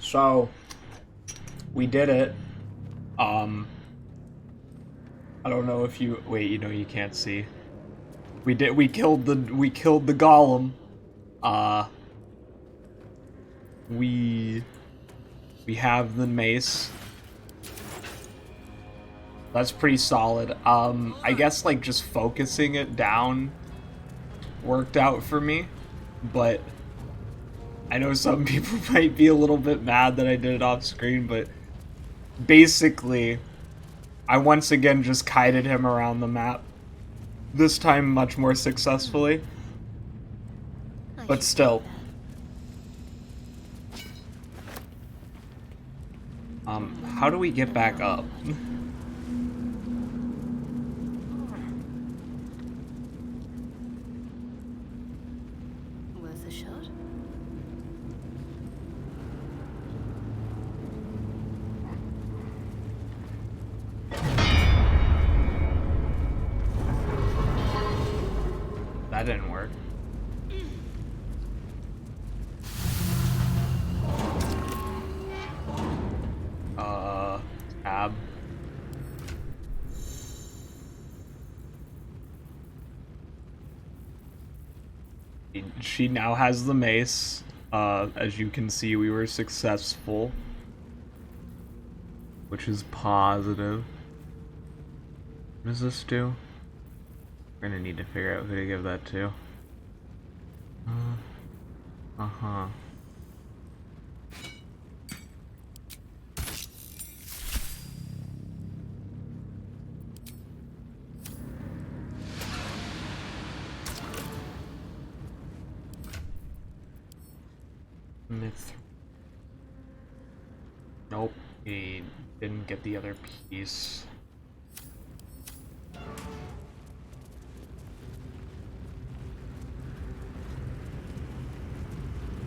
So, we did it. I don't know if you wait. You know you can't see. We killed the golem. Uh, we we have the mace. That's pretty solid. I guess like just focusing it down worked out for me, but I know some people might be a little bit mad that I did it off screen, but basically, I once again just kited him around the map. This time much more successfully. But still. How do we get back up? Worth a shot? That didn't work. Tab. She now has the mace. As you can see, we were successful. Which is positive. What does this do? We're gonna need to figure out who to give that to. Uh-huh. Myth. Nope, he didn't get the other piece.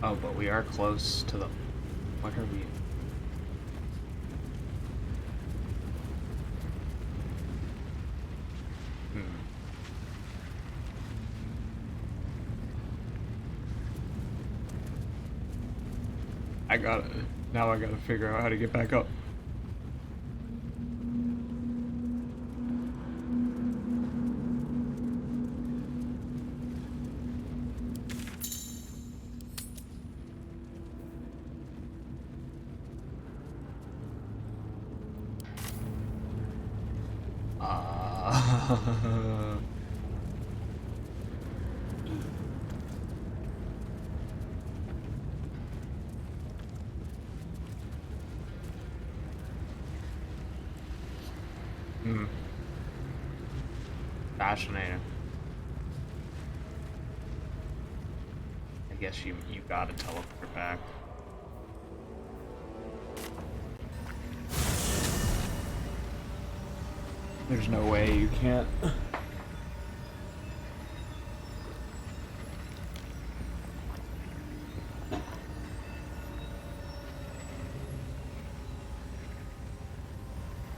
Oh, but we are close to the... What are we... Now I gotta figure out how to get back up. Fascinating. I guess you gotta teleport back. There's no way you can't.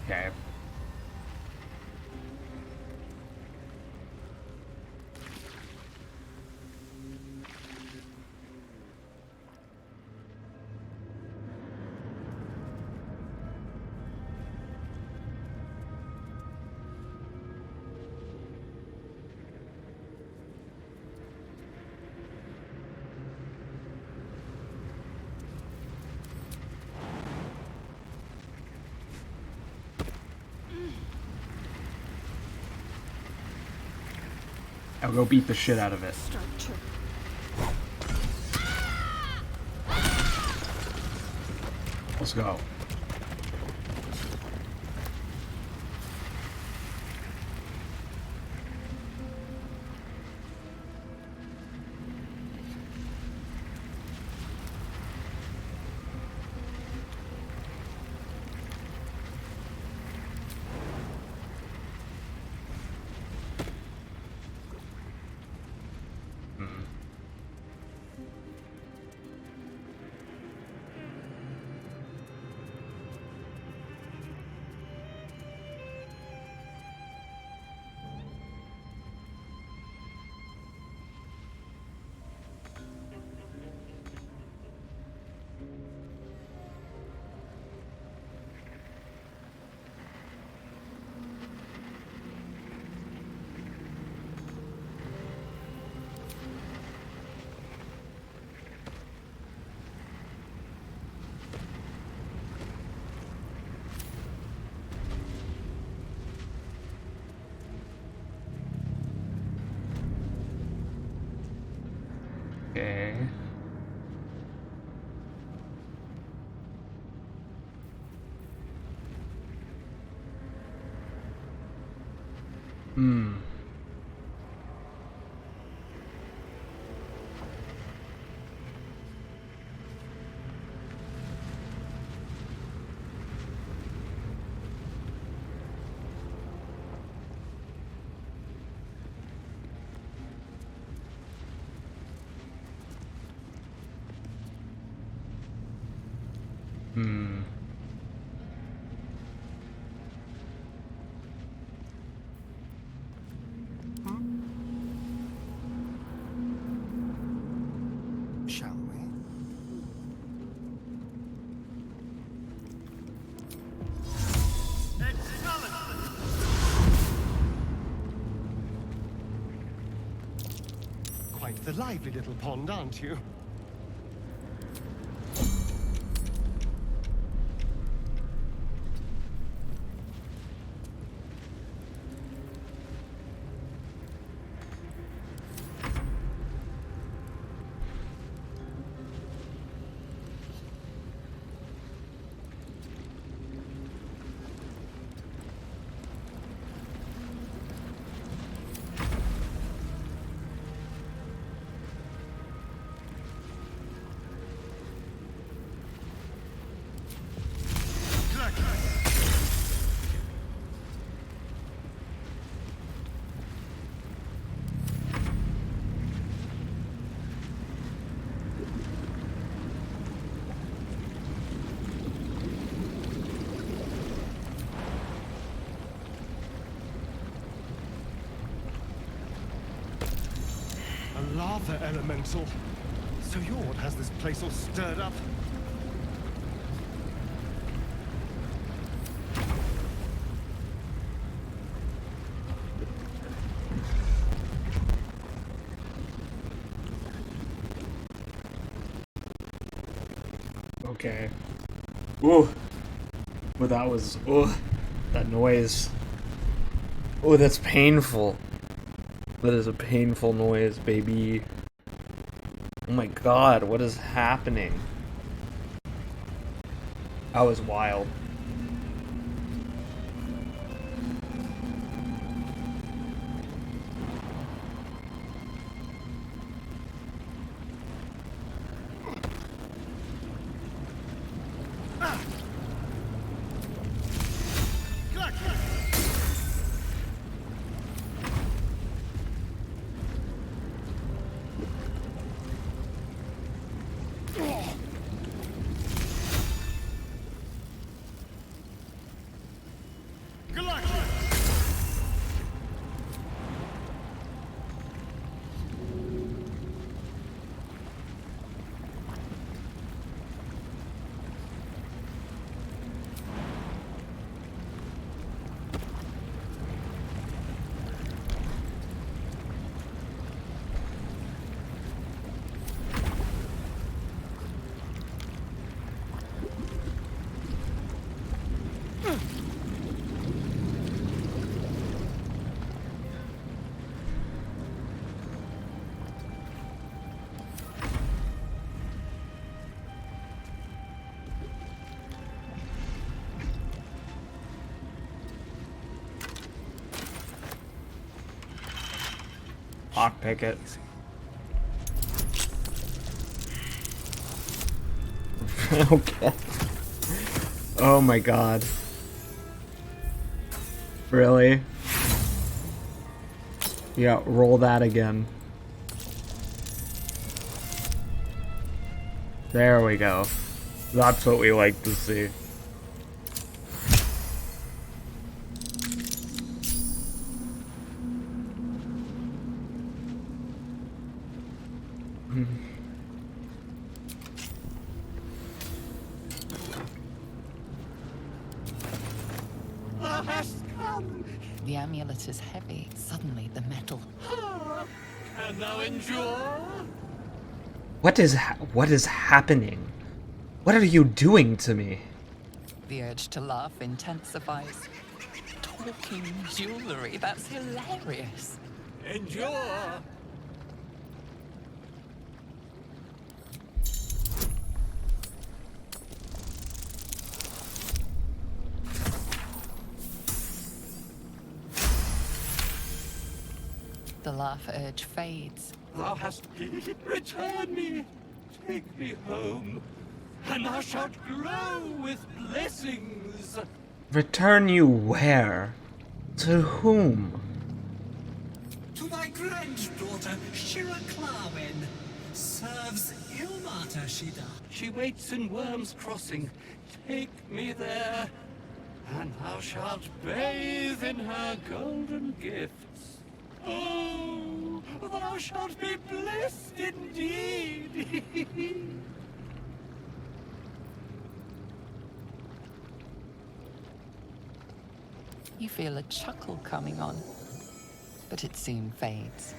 Okay. I'll go beat the shit out of it. Let's go. Hmm. Hmm. Hmm. Shall we? Quite the lively little pond, aren't you? A lava elemental. So you're what has this place all stirred up? Okay. Ooh. Well, that was... Ooh. That noise. Ooh, that's painful. That is a painful noise, baby. Oh my god, what is happening? That was wild. Lockpick it. Okay. Oh my god. Really? Yeah, roll that again. There we go. That's what we like to see. The amulet is heavy. Suddenly, the metal. Can thou endure? What is happening? What are you doing to me? The urge to laugh intensifies. Talking jewelry, that's hilarious. Endure! The laugh urge fades. Thou hast return me, take me home, and thou shalt grow with blessings. Return you where? To whom? To thy granddaughter, Shira Clarwen. Serves Ilmata, she does. She waits in Worm's Crossing. Take me there, and thou shalt bathe in her golden gifts. Oh, thou shalt be blessed indeed. You feel a chuckle coming on, but it soon fades.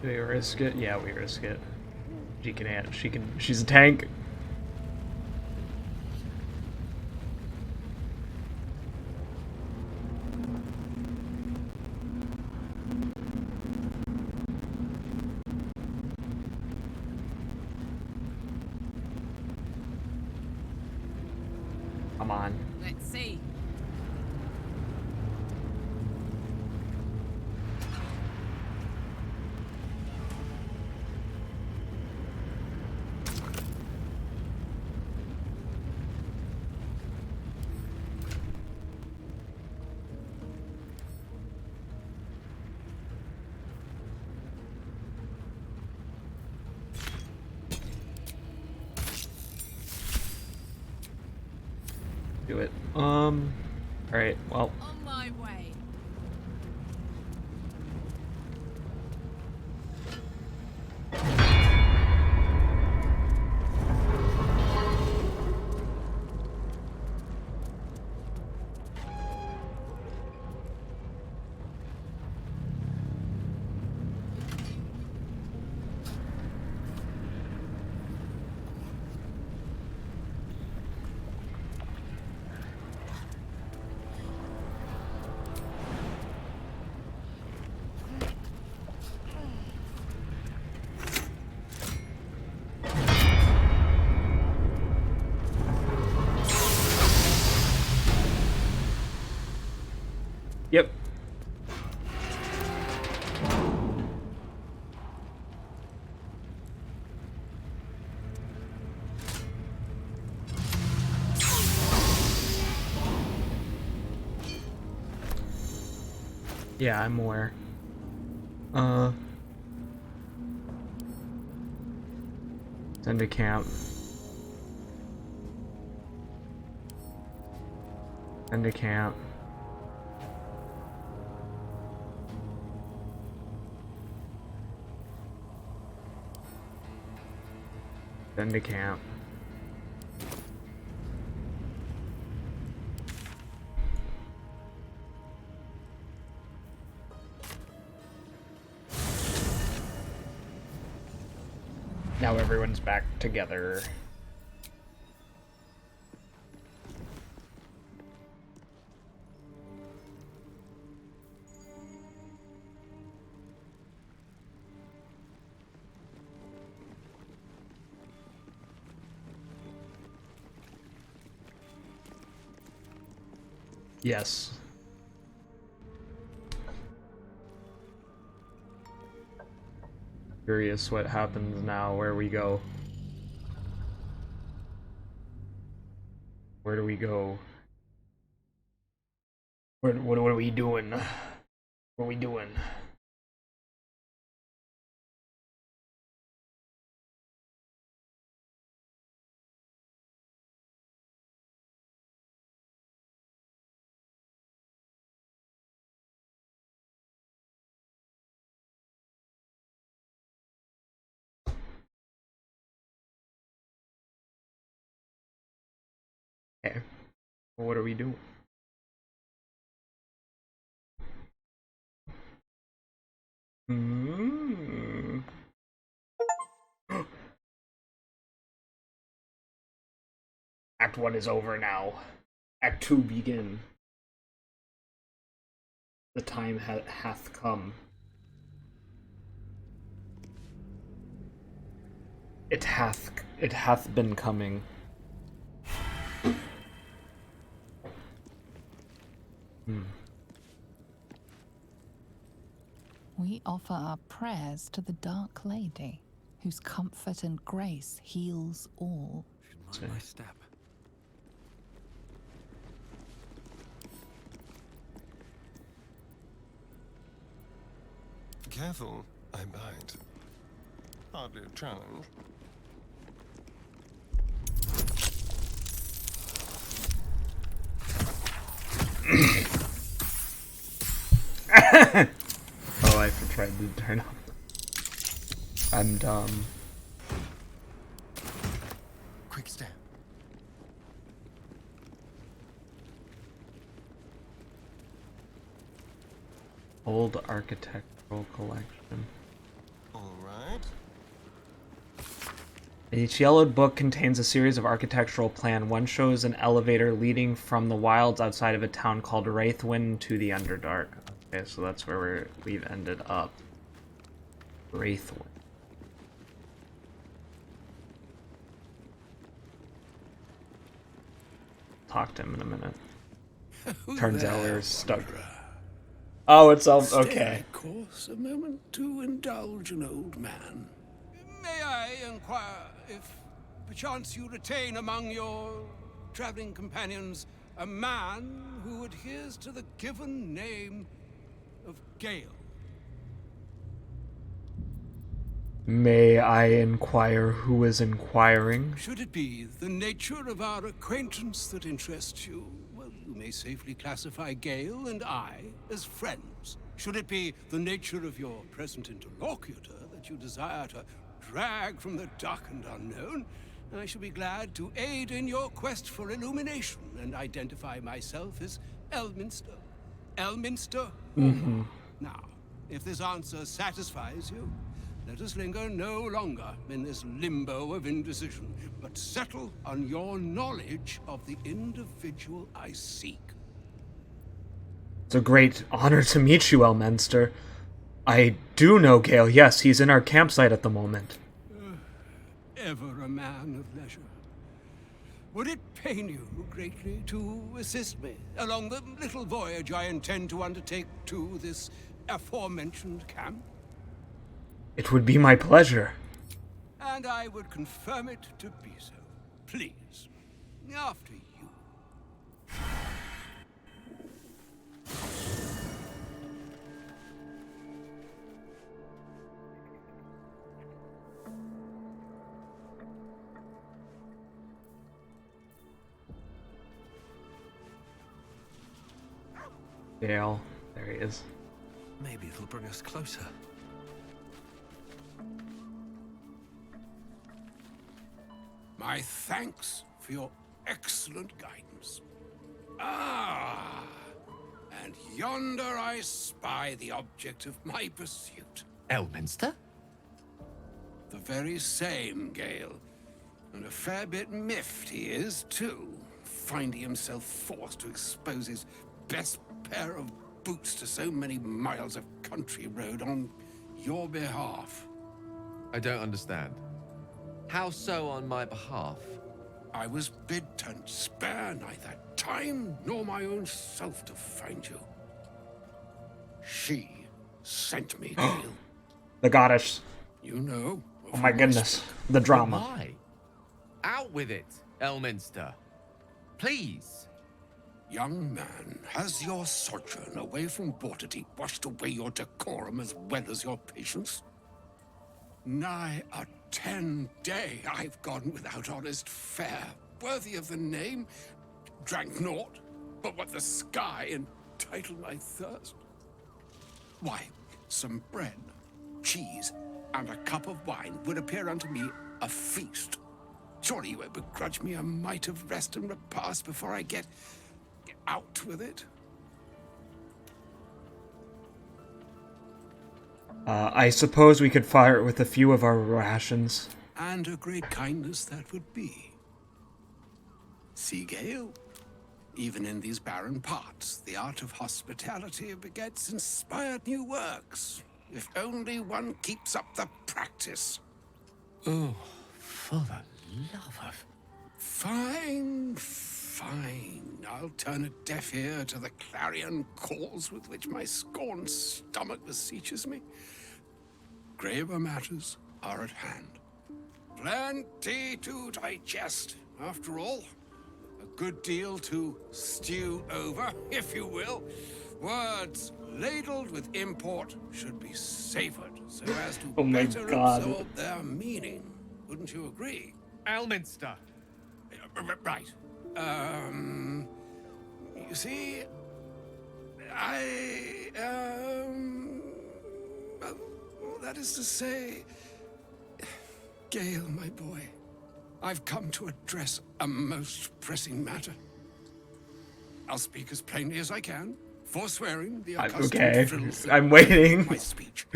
Do we risk it? Yeah, we risk it. She's a tank. Come on. Let's see. Do it. Alright, well. On my way. Yep. Yeah, I'm aware. Send to camp. Send to camp. Send to camp. together. Yes. Curious what happens now, where we go. Where do we go? What are we doing? What are we doing? Okay. What are we doing? Hmm. Act 1 is over now. Act 2 begin. The time hath come. It hath been coming. We offer our prayers to the Dark Lady, whose comfort and grace heals all. Should mind my step. Careful, I bite. Hardly a challenge. Oh, I tried to turn up. I'm dumb. Quick step. Old architectural collection. All right. Each yellowed book contains a series of architectural plan. One shows an elevator leading from the wilds outside of a town called Wraithwind to the Underdark. Okay, so that's where we've ended up. Wraithwind. Talk to him in a minute. Turns out we're stuck. Oh, it's all okay. Of course, a moment to indulge an old man. May I inquire if perchance you retain among your traveling companions a man who adheres to the given name of Gale? May I inquire who is inquiring? Should it be the nature of our acquaintance that interests you, well, you may safely classify Gale and I as friends. Should it be the nature of your present interlocutor that you desire to drag from the dark and unknown, I shall be glad to aid in your quest for illumination and identify myself as Elminster. Elminster? Mm-hmm. Now, if this answer satisfies you, let us linger no longer in this limbo of indecision, but settle on your knowledge of the individual I seek. It's a great honor to meet you, Elminster. I do know Gale, yes, he's in our campsite at the moment. Ever a man of leisure. Would it pain you greatly to assist me along the little voyage I intend to undertake to this aforementioned camp? It would be my pleasure. And I would confirm it to be so. Please, after you. Gale, there he is. Maybe it'll bring us closer. My thanks for your excellent guidance. Ah, and yonder I spy the object of my pursuit. Elminster? The very same, Gale. fair bit miffed, he is, too. Finding himself forced to expose his best pair of boots to so many miles of country road on your behalf. I don't understand. How so on my behalf? I was bid to spare neither time nor my own self to find you. She sent me, Gale. The goddess. You know. Oh my goodness. The drama. Why? Out with it, Elminster. Please. Young man, has your sojourn away from Waterdeep washed away your decorum as well as your patience? Nigh a 10-day I've gone without honest fare, worthy of the name, drank naught but what the sky entitled my thirst. Why, some bread, cheese, and a cup of wine would appear unto me a feast. Surely you won't begrudge me a mite of rest and repast before I get out with it? I suppose we could fire it with a few of our rations. And a great kindness that would be. See, Gale? Even in these barren parts, the art of hospitality begets inspired new works. If only one keeps up the practice. Oh, for the love of... Fine, fine. I'll turn a deaf ear to the clarion calls with which my scorned stomach beseeches me. Graver matters are at hand. Plenty to digest, after all. A good deal to stew over, if you will. Words ladled with import should be savored so as to better absorb their meaning. Wouldn't you agree? Elminster. Right. You see, well, that is to say, Gale, my boy, I've come to address a most pressing matter. I'll speak as plainly as I can, forswearing the accustomed frills that I'm waiting. my speech.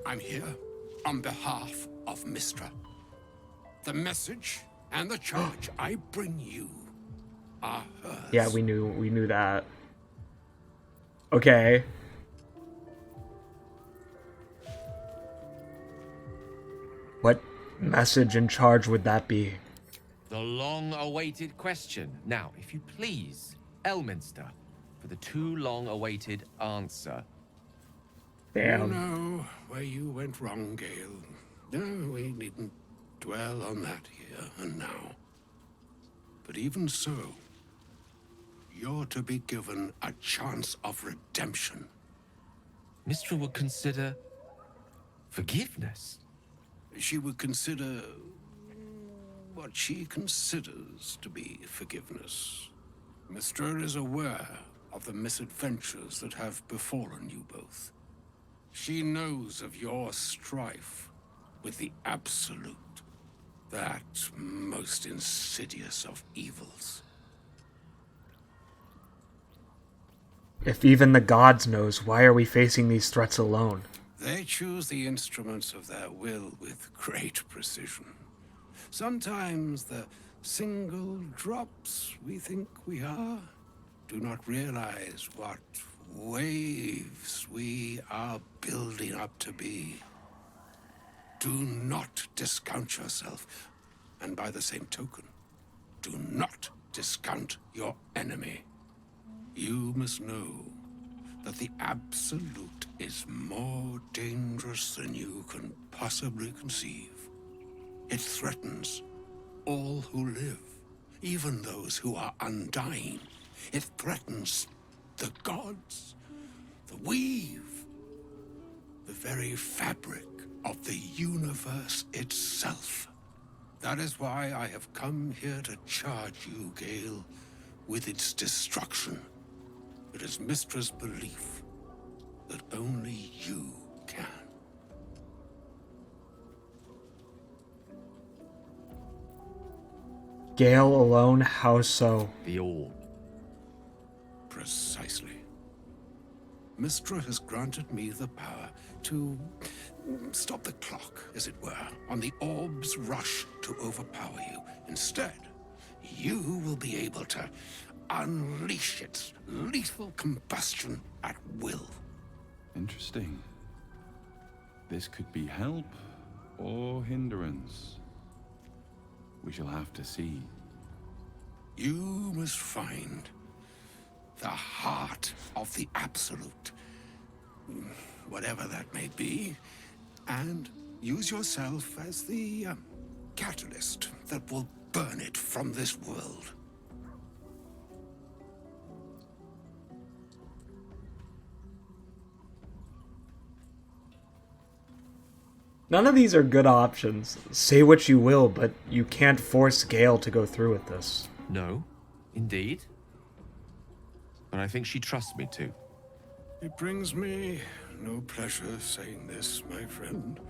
I'm here on behalf of Mystra. The message and the charge I bring you are hers. Yeah, we knew that. Okay. What message and charge would that be? The long-awaited question. Now, if you please, Elminster, for the too long-awaited answer. Damn. You know where you went wrong, Gale. No, we needn't dwell on that here and now. But even so, you're to be given a chance of redemption. Mystra would consider forgiveness. She would consider what she considers to be forgiveness. Mystra is aware of the misadventures that have befallen you both. She knows of your strife with the Absolute, that most insidious of evils. If even the gods knows, why are we facing these threats alone? They choose the instruments of their will with great precision. Sometimes the single drops we think we are do not realize what waves we are building up to be. Do not discount yourself, and by the same token, do not discount your enemy. You must know that the Absolute is more dangerous than you can possibly conceive. It threatens all who live, even those who are undying. It threatens the gods, the weave, the very fabric of the universe itself. That is why I have come here to charge you, Gale, with its destruction. It is Mystra's belief that only you can. Gale alone? How so? The orb. Precisely. Mystra has granted me the power to stop the clock, as it were, on the orb's rush to overpower you. Instead, you will be able to unleash its lethal combustion at will. Interesting. This could be help or hindrance. We shall have to see. You must find the heart of the Absolute, whatever that may be, and use yourself as the catalyst that will burn it from this world. None of these are good options. Say what you will, but you can't force Gale to go through with this. No, indeed. But I think she trusts me too. It brings me no pleasure saying this, my friend,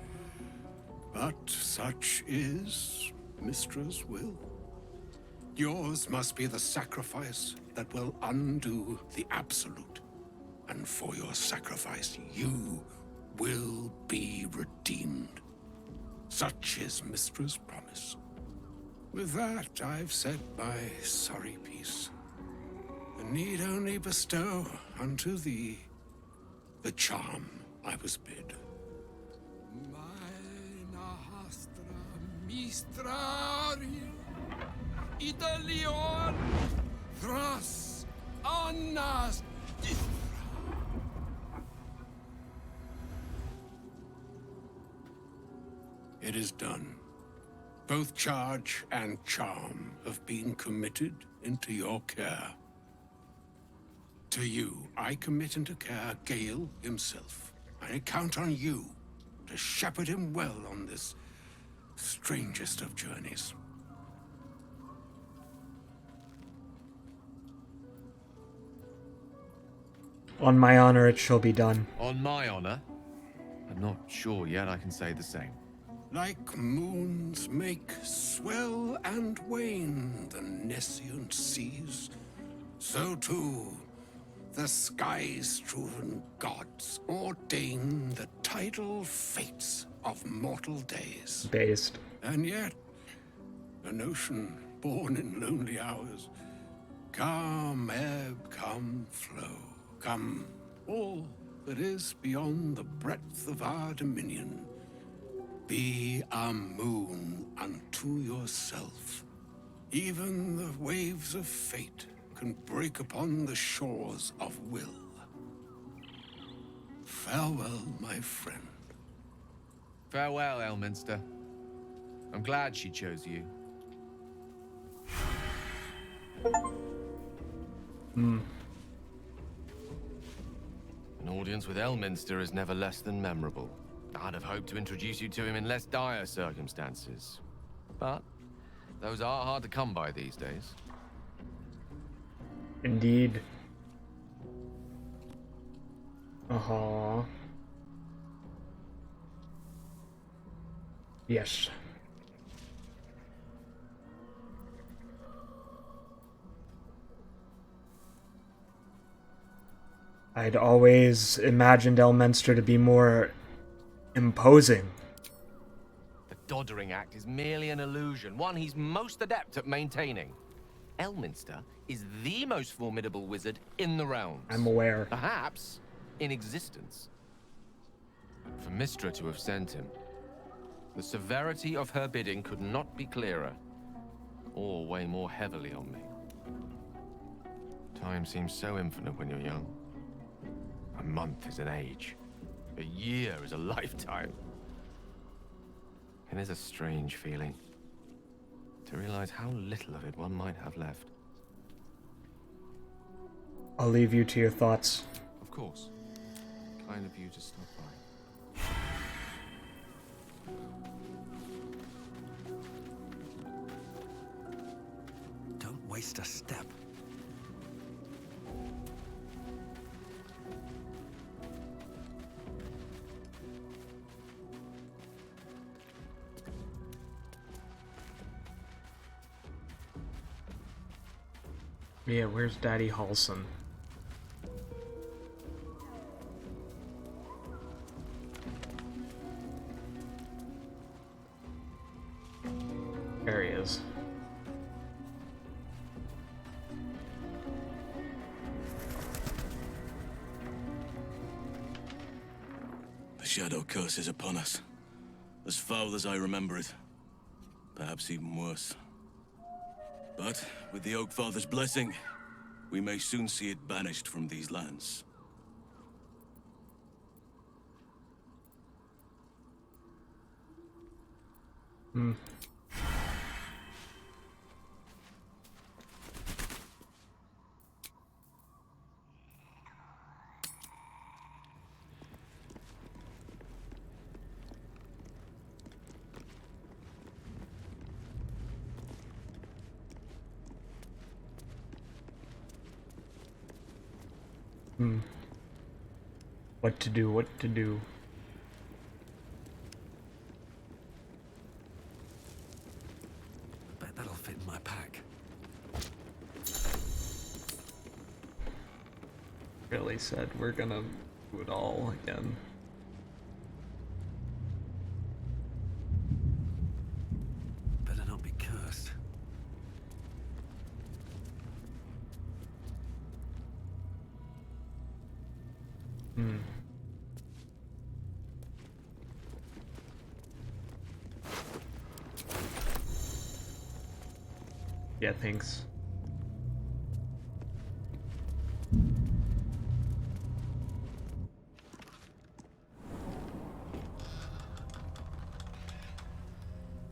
but such is Mystra's will. Yours must be the sacrifice that will undo the Absolute, and for your sacrifice, you will be redeemed. Such is Mystra's promise. With that, I've said my sorry piece, and need only bestow unto thee the charm I was bid. Idalion Thras Annas. It is done. Both charge and charm have been committed into your care. To you, I commit into care Gale himself. I count on you to shepherd him well on this strangest of journeys. On my honor, it shall be done. On my honor, I'm not sure yet I can say the same. Like moons make swell and wane the nescient seas, so too the sky-strewn gods ordain the tidal fates of mortal days. Based. And yet, an ocean born in lonely hours, come ebb, come flow, come all that is beyond the breadth of our dominion. Be a moon unto yourself. Even the waves of fate can break upon the shores of Wyll. Farewell, my friend. Farewell, Elminster. I'm glad she chose you. An audience with Elminster is never less than memorable. I'd have hoped to introduce you to him in less dire circumstances. But those are hard to come by these days. Indeed. Uh-huh. Yes. I'd always imagined Elminster to be more imposing. The Doddering Act is merely an illusion, one he's most adept at maintaining. Elminster is the most formidable wizard in the realms. I'm aware. Perhaps in existence. For Mystra to have sent him, the severity of her bidding could not be clearer, or weigh more heavily on me. Time seems so infinite when you're young. A month is an age. A year is a lifetime. And it's a strange feeling to realize how little of it one might have left. I'll leave you to your thoughts. Of course. Kind of you to stop by. Don't waste a step. Yeah, where's Daddy Halson? There he is. The shadow curse is upon us. As foul as I remember it. Perhaps even worse. But with the Oak Father's blessing, we may soon see it banished from these lands. Hmm. Hmm. What to do, what to do. Bet that'll fit in my pack. Really said we're gonna do it all again. Better not be cursed. Hmm. Yeah, thanks.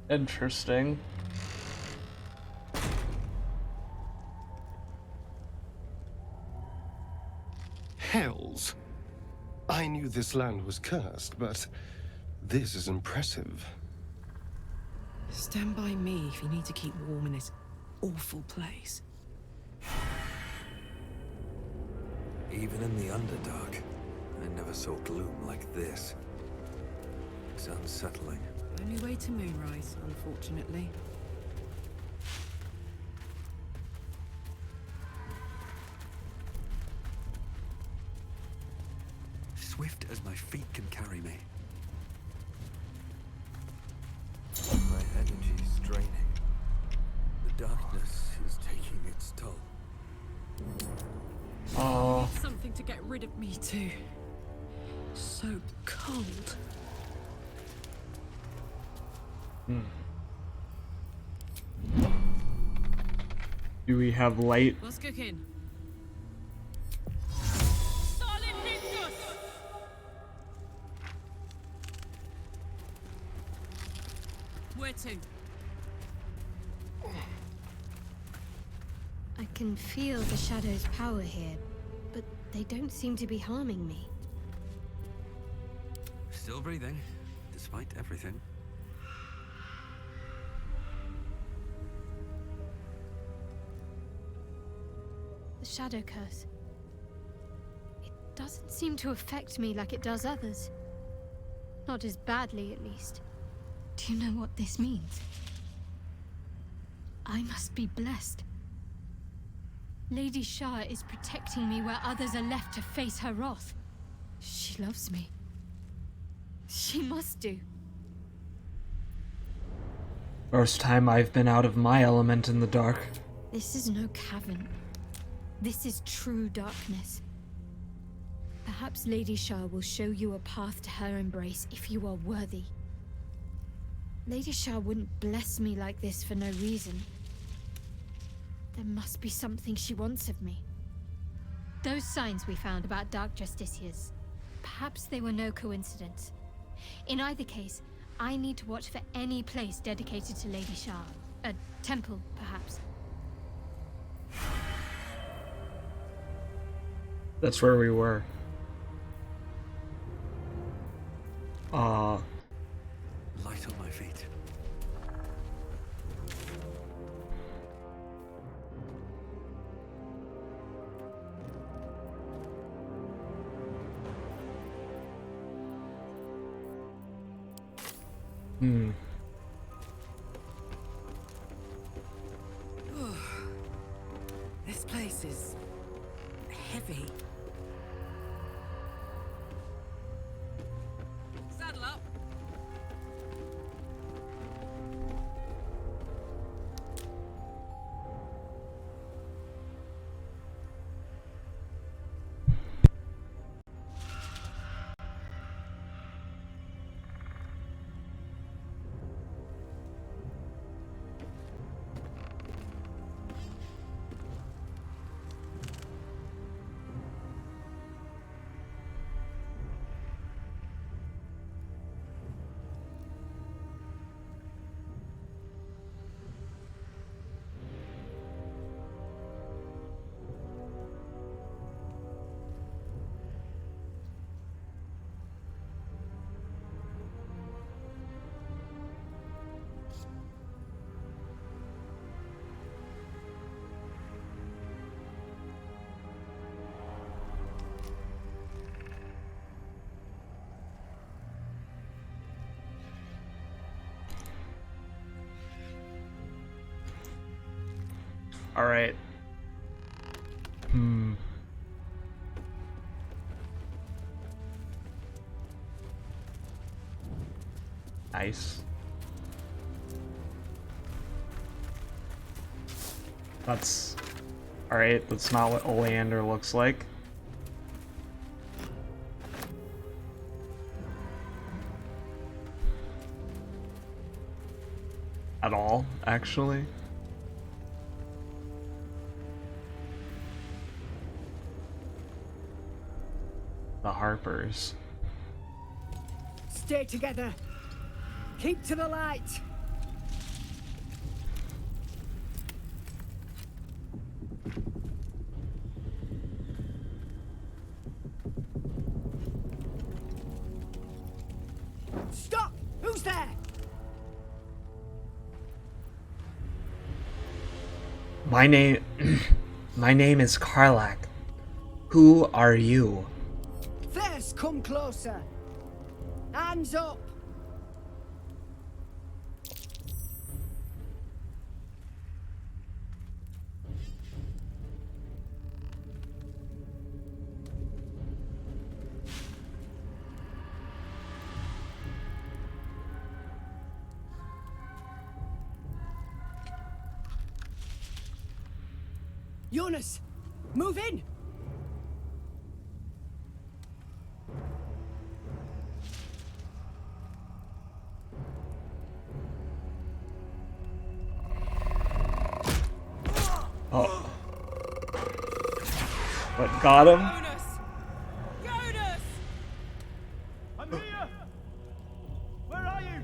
Interesting. Hells. I knew this land was cursed, but this is impressive. Stand by me if you need to keep warm in this awful place. Even in the Underdark, I never saw gloom like this. It's unsettling. Only way to Moonrise, unfortunately. Swift as my feet can carry me. My energy's draining. The darkness is taking its toll. Oh. Something to get rid of me too. So cold. Hmm. Do we have light? What's cooking? Where to? I can feel the shadow's power here, but they don't seem to be harming me. Still breathing, despite everything. The shadow curse. It doesn't seem to affect me like it does others. Not as badly, at least. Do you know what this means? I must be blessed. Lady Shah is protecting me where others are left to face her wrath. She loves me. She must do. First time I've been out of my element in the dark. This is no cavern. This is true darkness. Perhaps Lady Shah will show you a path to her embrace if you are worthy. Lady Shah wouldn't bless me like this for no reason. There must be something she wants of me. Those signs we found about Dark Justiciars, perhaps they were no coincidence. In either case, I need to watch for any place dedicated to Lady Shah. A temple, perhaps. That's where we were. Light on my feet. Hmm. This place is heavy. Saddle up. Alright. Nice. That's... Alright, that's not what Oleander looks like. At all, actually. The Harpers. Stay together. Keep to the light. Stop! Who's there? My name... My name is Karlak. Who are you? First, come closer. Hands up. Jonas, move in! Oh. What, got him? Jonas! Jonas! I'm here! Where are you?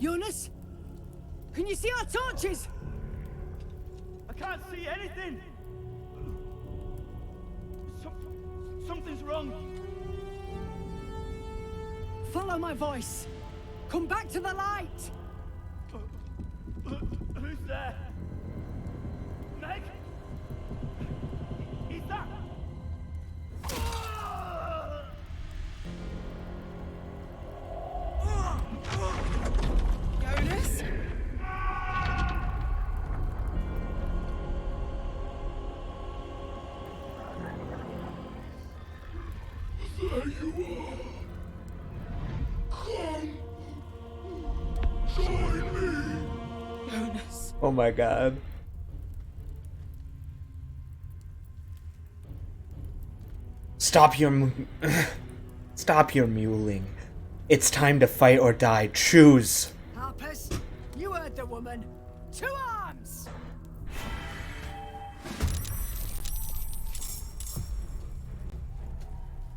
Jonas? Can you see our torches? I can't see anything! Something's wrong. Follow my voice. Come back to the light. Who's there? Meg? Is that? Jonas? There you are. Come. Join me. Jonas. Oh my god. Stop your Stop your mewling. It's time to fight or die. Choose. Harpers, you heard the woman. To arms!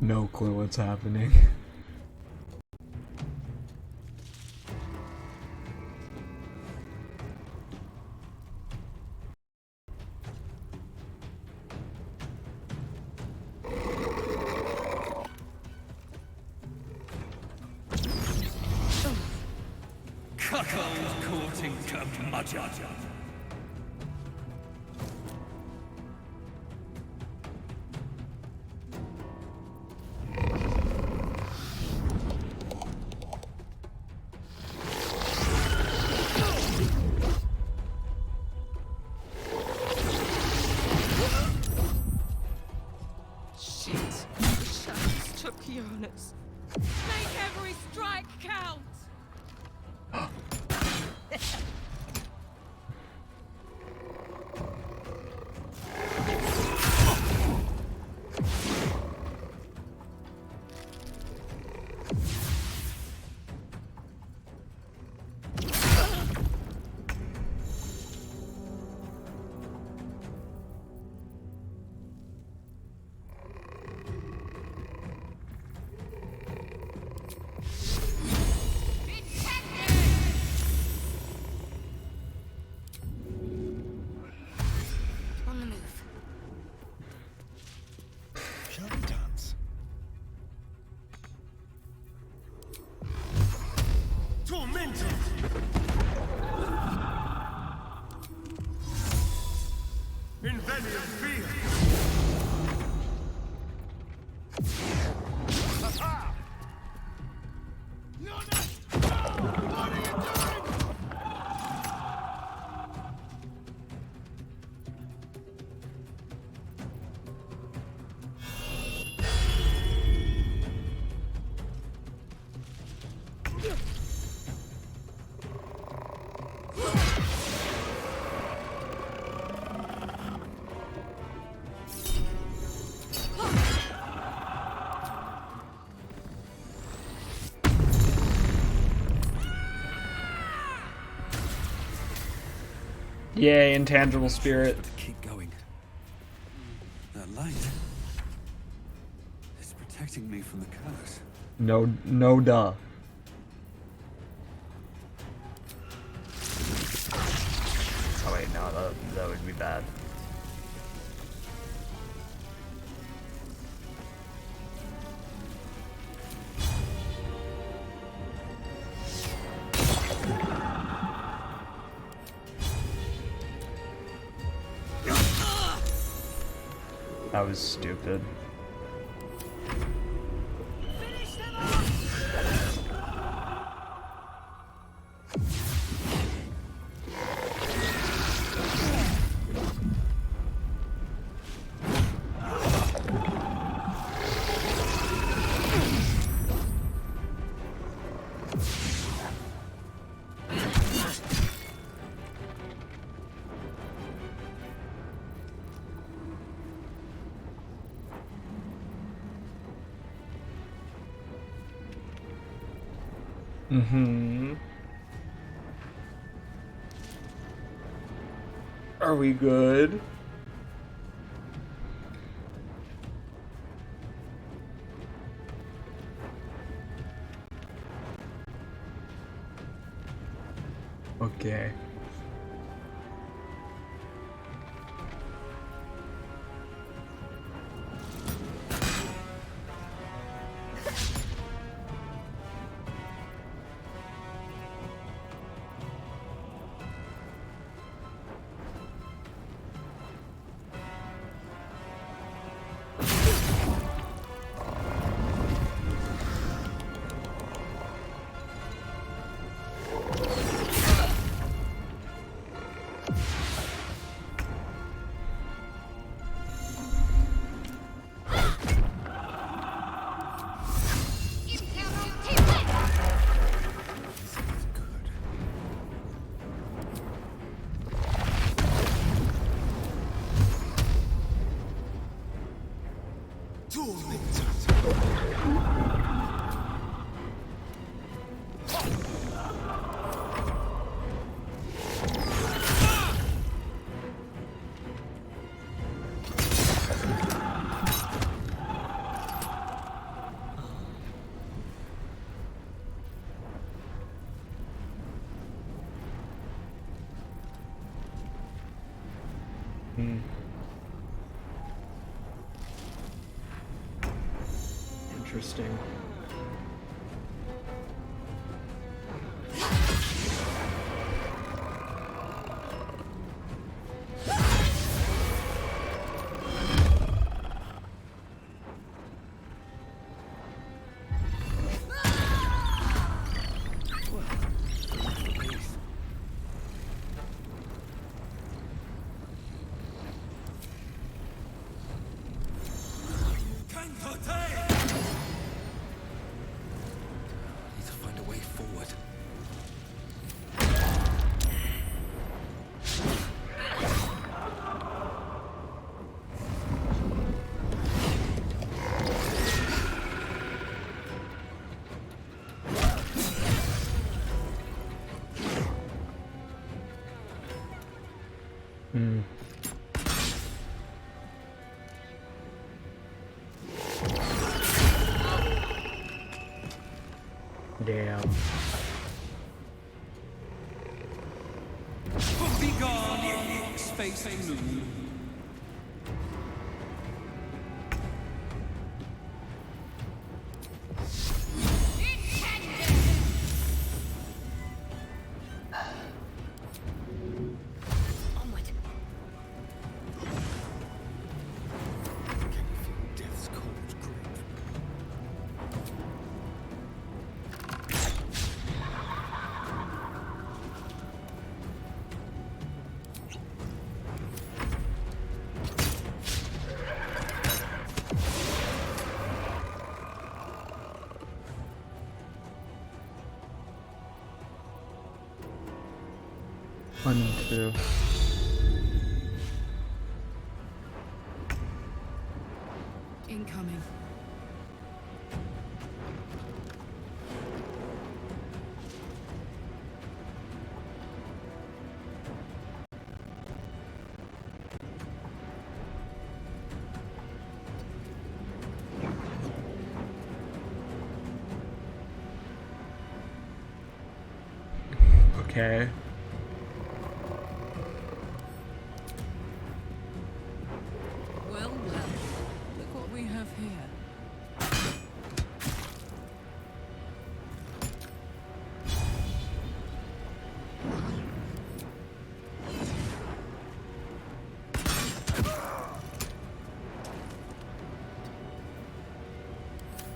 No clue what's happening. Cuckold courting curmudgeon. Shit. The shadows took Jonas. Make every strike count! On the move. Shall we dance? Tormented. Invenium fear. Ha-ha! Jonas! What are you doing? Yay, intangible spirit. Keep going. That light. It's protecting me from the curse. No duh. Oh wait, no, that would be bad. That was stupid. Mm-hmm. Are we good? Okay. Interesting. Need to find a way forward. Damn. Begone, space moon. Death's cold grip. One, two. Incoming. Okay. Well, well. Look what we have here.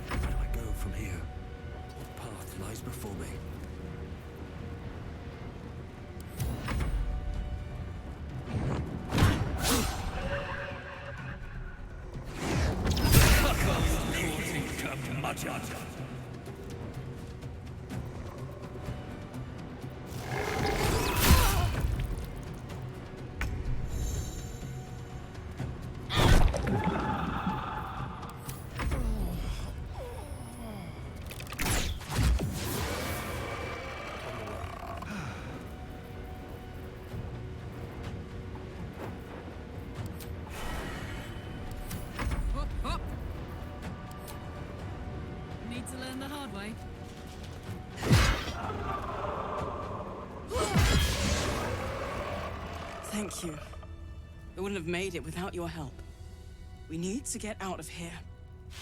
Where do I go from here? What path lies before me? Hop, hop. Need to learn the hard way. Thank you. I wouldn't have made it without your help. We need to get out of here.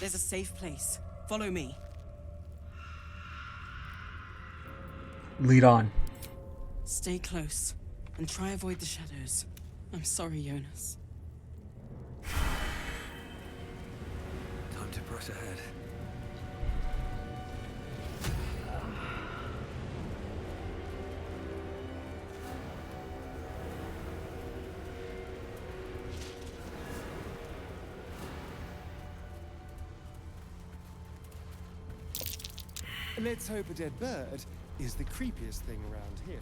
There's a safe place. Follow me. Lead on. Stay close and try avoid the shadows. I'm sorry, Jonas. Time to press ahead. Let's hope a dead bird is the creepiest thing around here.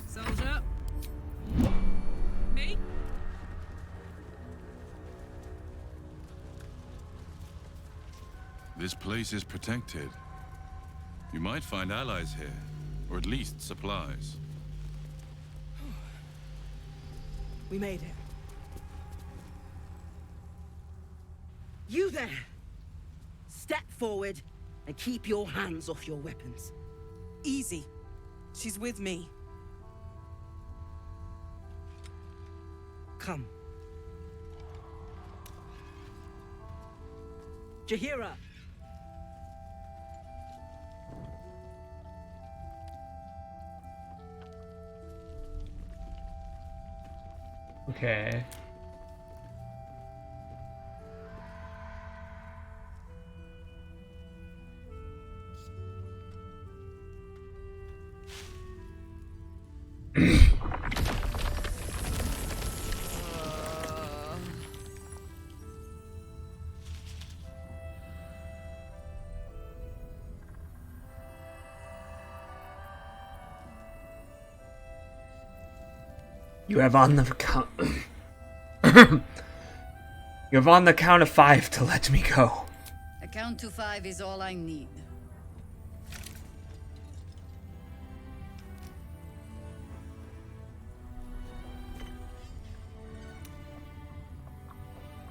Soldier. Me? This place is protected. You might find allies here, or at least supplies. We made it. You there! Step forward and keep your hands off your weapons. Easy. She's with me. Come. Jahira! Okay. You have on the count. You have on the count of 5 to let me go. A count to 5 is all I need.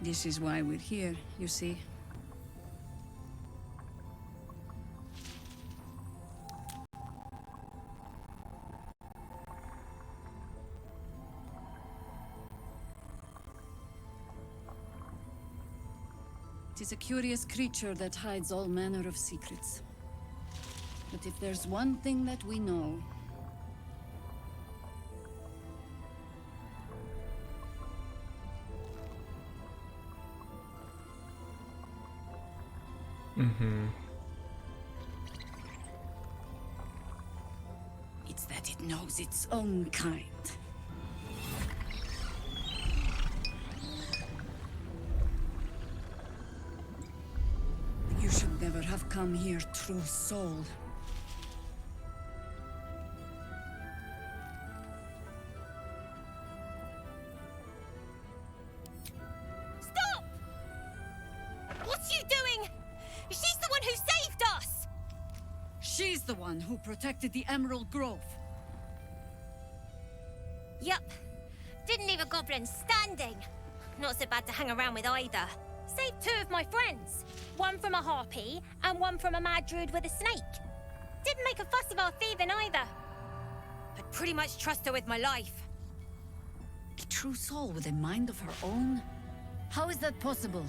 This is why we're here, you see. It is a curious creature that hides all manner of secrets. But if there's one thing that we know... It's that it knows its own kind. You should never have come here, true soul. Stop! What's you doing? She's the one who saved us! She's the one who protected the Emerald Grove. Yep. Didn't even got goblins standing. Not so bad to hang around with either. Saved 2 of my friends. One from a harpy and one from a mad druid with a snake. Didn't make a fuss of our thieving either. I'd pretty much trust her with my life. A true soul with a mind of her own? How is that possible?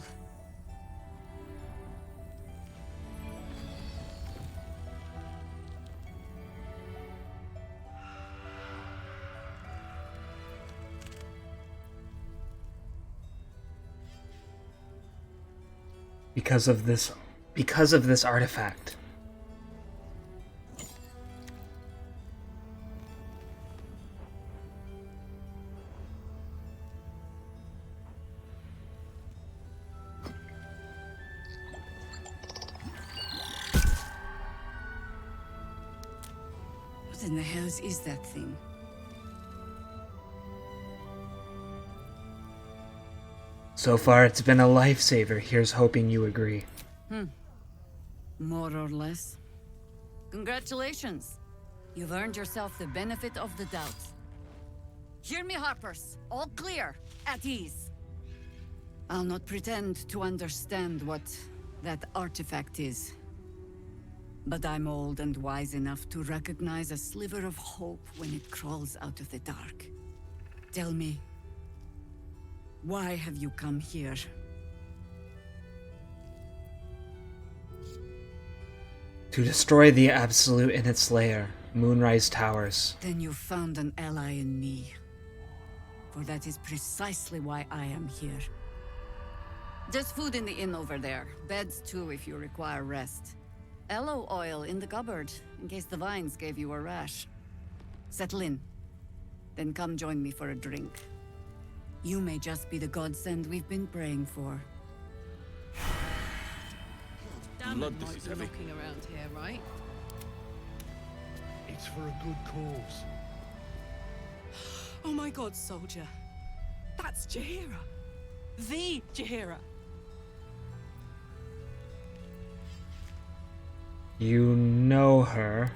Because of this artifact. What in the hells is that thing? So far, it's been a lifesaver. Here's hoping you agree. More or less. Congratulations. You've earned yourself the benefit of the doubt. Hear me, Harpers. All clear. At ease. I'll not pretend to understand what that artifact is. But I'm old and wise enough to recognize a sliver of hope when it crawls out of the dark. Tell me, why have you come here? To destroy the Absolute in its lair, Moonrise Towers. Then you found an ally in me. For that is precisely why I am here. There's food in the inn over there. Beds too if you require rest. Aloe oil in the cupboard, in case the vines gave you a rash. Settle in. Then come join me for a drink. You may just be the godsend we've been praying for. Damn, Blood, it this might is be heavy. knocking around here, right? It's for a good cause. Oh my god, soldier. That's Jaheira. The Jaheira. You know her.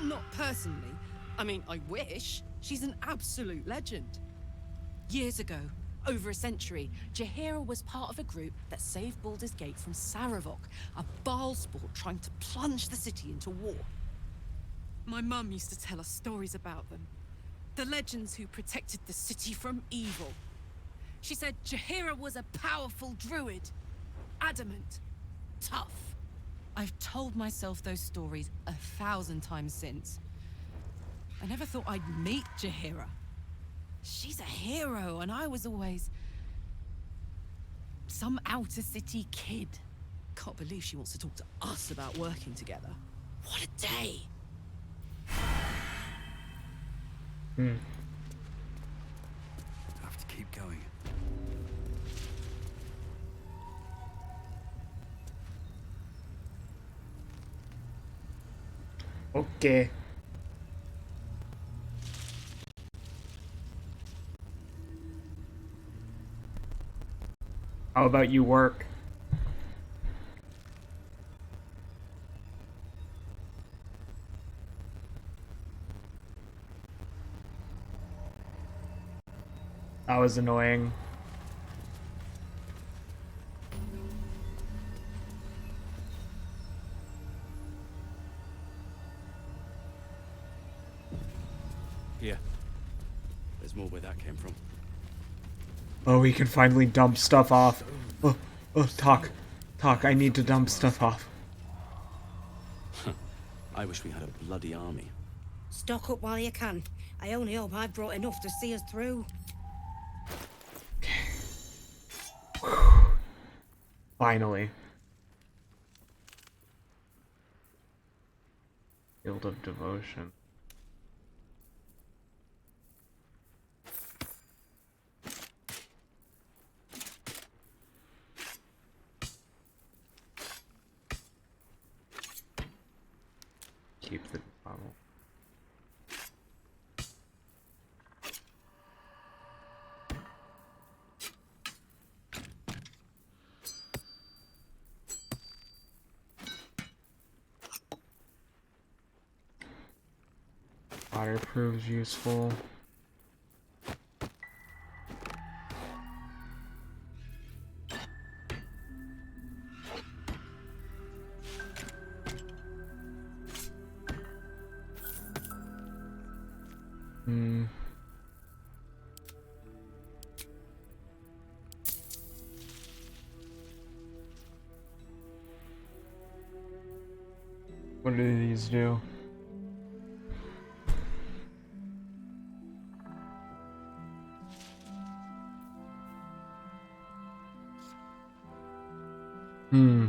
Not personally. I mean, I wish. She's an absolute legend. Years ago, over a century, Jaheira was part of a group that saved Baldur's Gate from Saravok, a Baalsport trying to plunge the city into war. My mum used to tell us stories about them. The legends who protected the city from evil. She said Jaheira was a powerful druid. Adamant. Tough. I've told myself those stories 1,000 times since. I never thought I'd meet Jaheira. She's a hero, and I was always some outer city kid. Can't believe she wants to talk to us about working together. What a day! Have to keep going. Okay. How about you work? That was annoying. Here. There's more where that came from. Oh, we can finally dump stuff off. Talk, I need to dump stuff off. I wish we had a bloody army. Stock up while you can. I only hope I've brought enough to see us through. Finally. Field of Devotion. Keep the bottle. Water proves useful. What do these do? Hmm.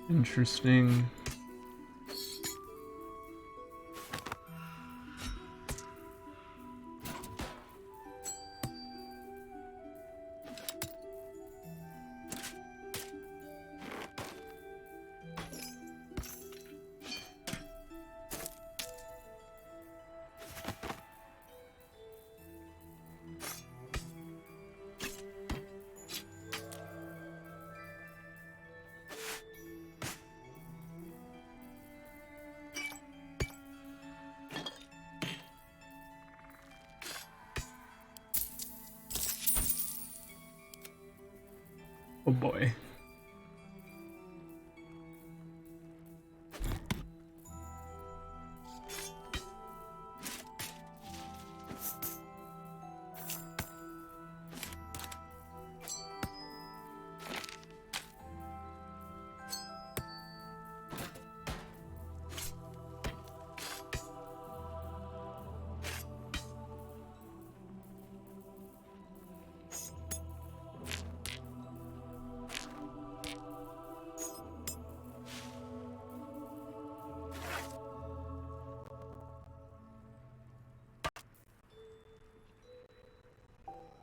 Interesting. Oh boy.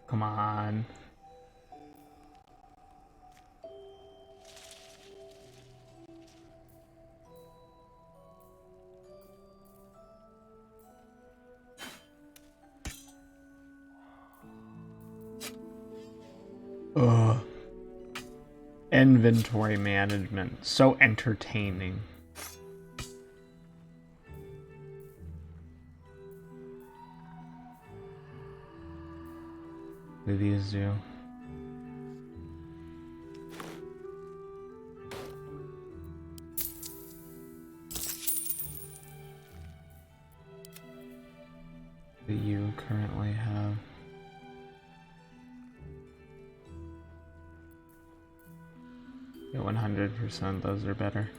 Come on. Ugh. Inventory management. So entertaining. What do these do? That you currently have? Yeah, 100%, those are better.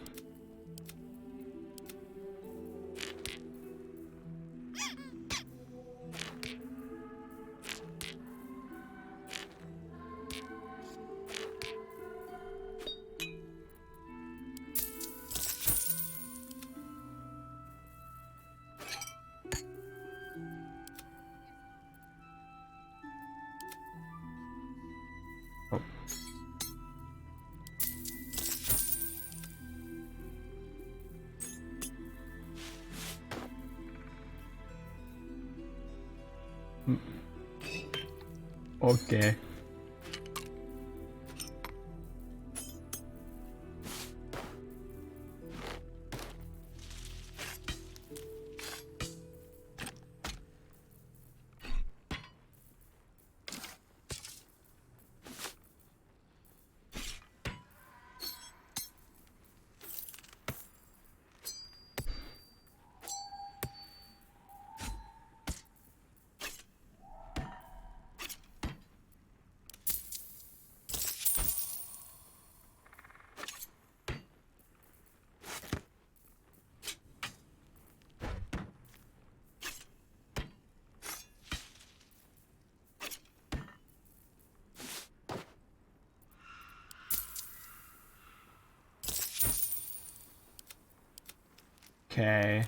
Okay. Okay.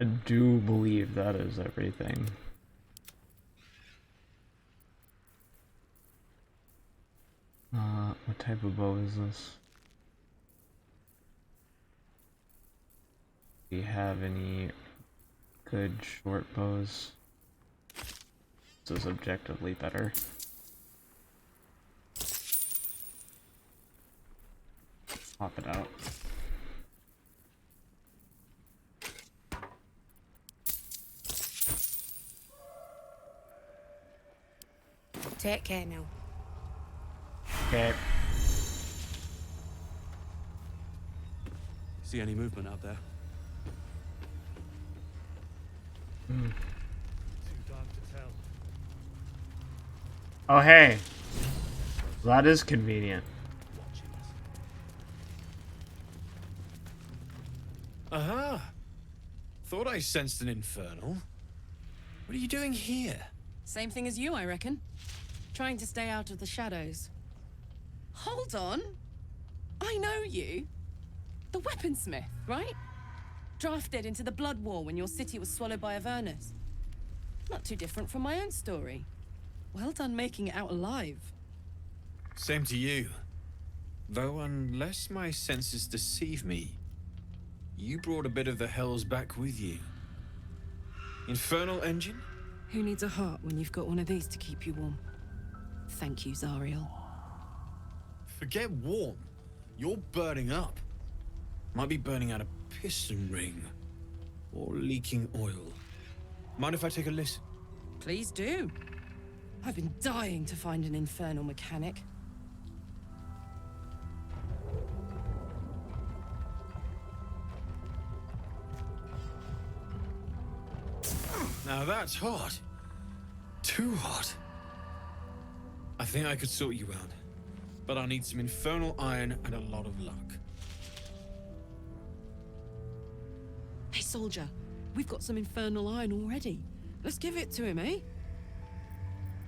I do believe that is everything. What type of bow is this? Do we have any good short bows? This is objectively better. Pop it out. Take care now. Okay. See any movement out there? Mm. Too dark to tell. Oh, hey. That is convenient. Aha! Thought I sensed an infernal. What are you doing here? Same thing as you, I reckon. Trying to stay out of the shadows. Hold on. I know you. The weaponsmith, right? Drafted into the Blood War when your city was swallowed by Avernus. Not too different from my own story. Well done making it out alive. Same to you. Though unless my senses deceive me, you brought a bit of the hells back with you. Infernal engine? Who needs a heart when you've got one of these to keep you warm? Thank you, Zariel. Forget warm. You're burning up. Might be burning out a piston ring. Or leaking oil. Mind if I take a listen? Please do. I've been dying to find an infernal mechanic. Now that's hot. Too hot. I think I could sort you out. But I'll need some infernal iron and a lot of luck. Hey, soldier. We've got some infernal iron already. Let's give it to him, eh?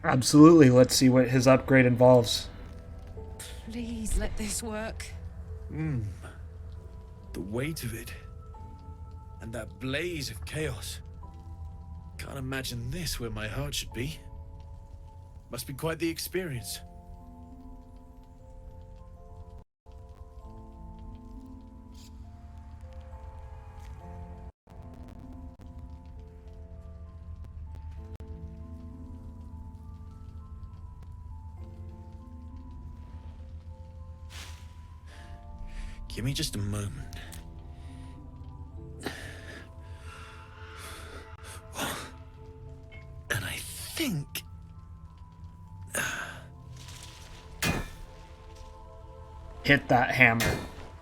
Absolutely. Let's see what his upgrade involves. Please let this work. The weight of it. And that blaze of chaos. Can't imagine this where my heart should be. Must be quite the experience. Give me just a moment. And I think... Hit that hammer.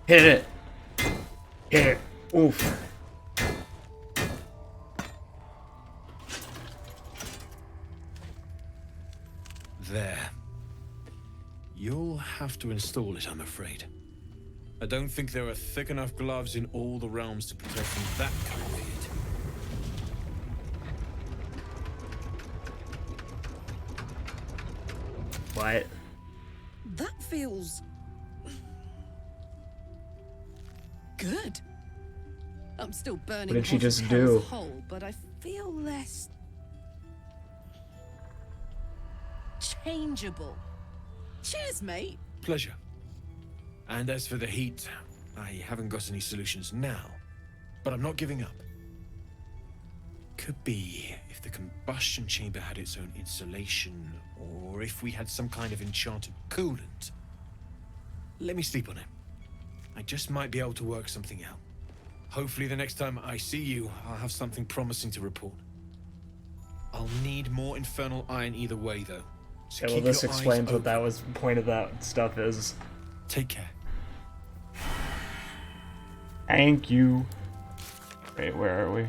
Hit it. Hit it. Oof. There. You'll have to install it, I'm afraid. I don't think there are thick enough gloves in all the realms to protect from that kind of heat. What? That feels... good. I'm still burning. What did she hot just as do? hell's whole, but I feel less... changeable. Cheers, mate. Pleasure. And as for the heat, I haven't got any solutions now, but I'm not giving up. Could be if the combustion chamber had its own insulation, or if we had some kind of enchanted coolant. Let me sleep on it. I just might be able to work something out. Hopefully the next time I see you, I'll have something promising to report. I'll need more infernal iron either way, though. So Okay, well, keep this your eyes explains what open. that was. Point of that stuff is. Take care. Thank you. Wait, where are we?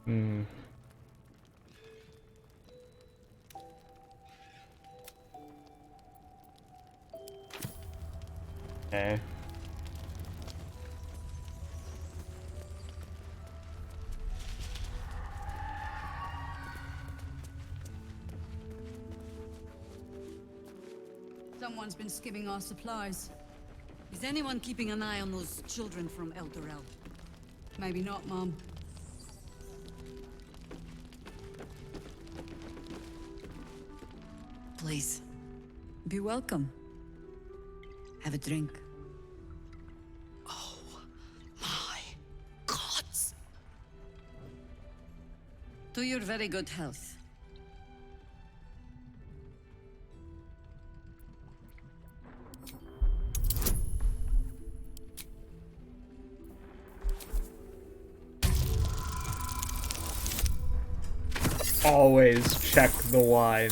Hmm. Okay. Someone's been skimming our supplies. Is anyone keeping an eye on those children from El Dorel? Maybe not, Mom. Please, be welcome. Have a drink. Oh, my gods! To your very good health. Always check the wine.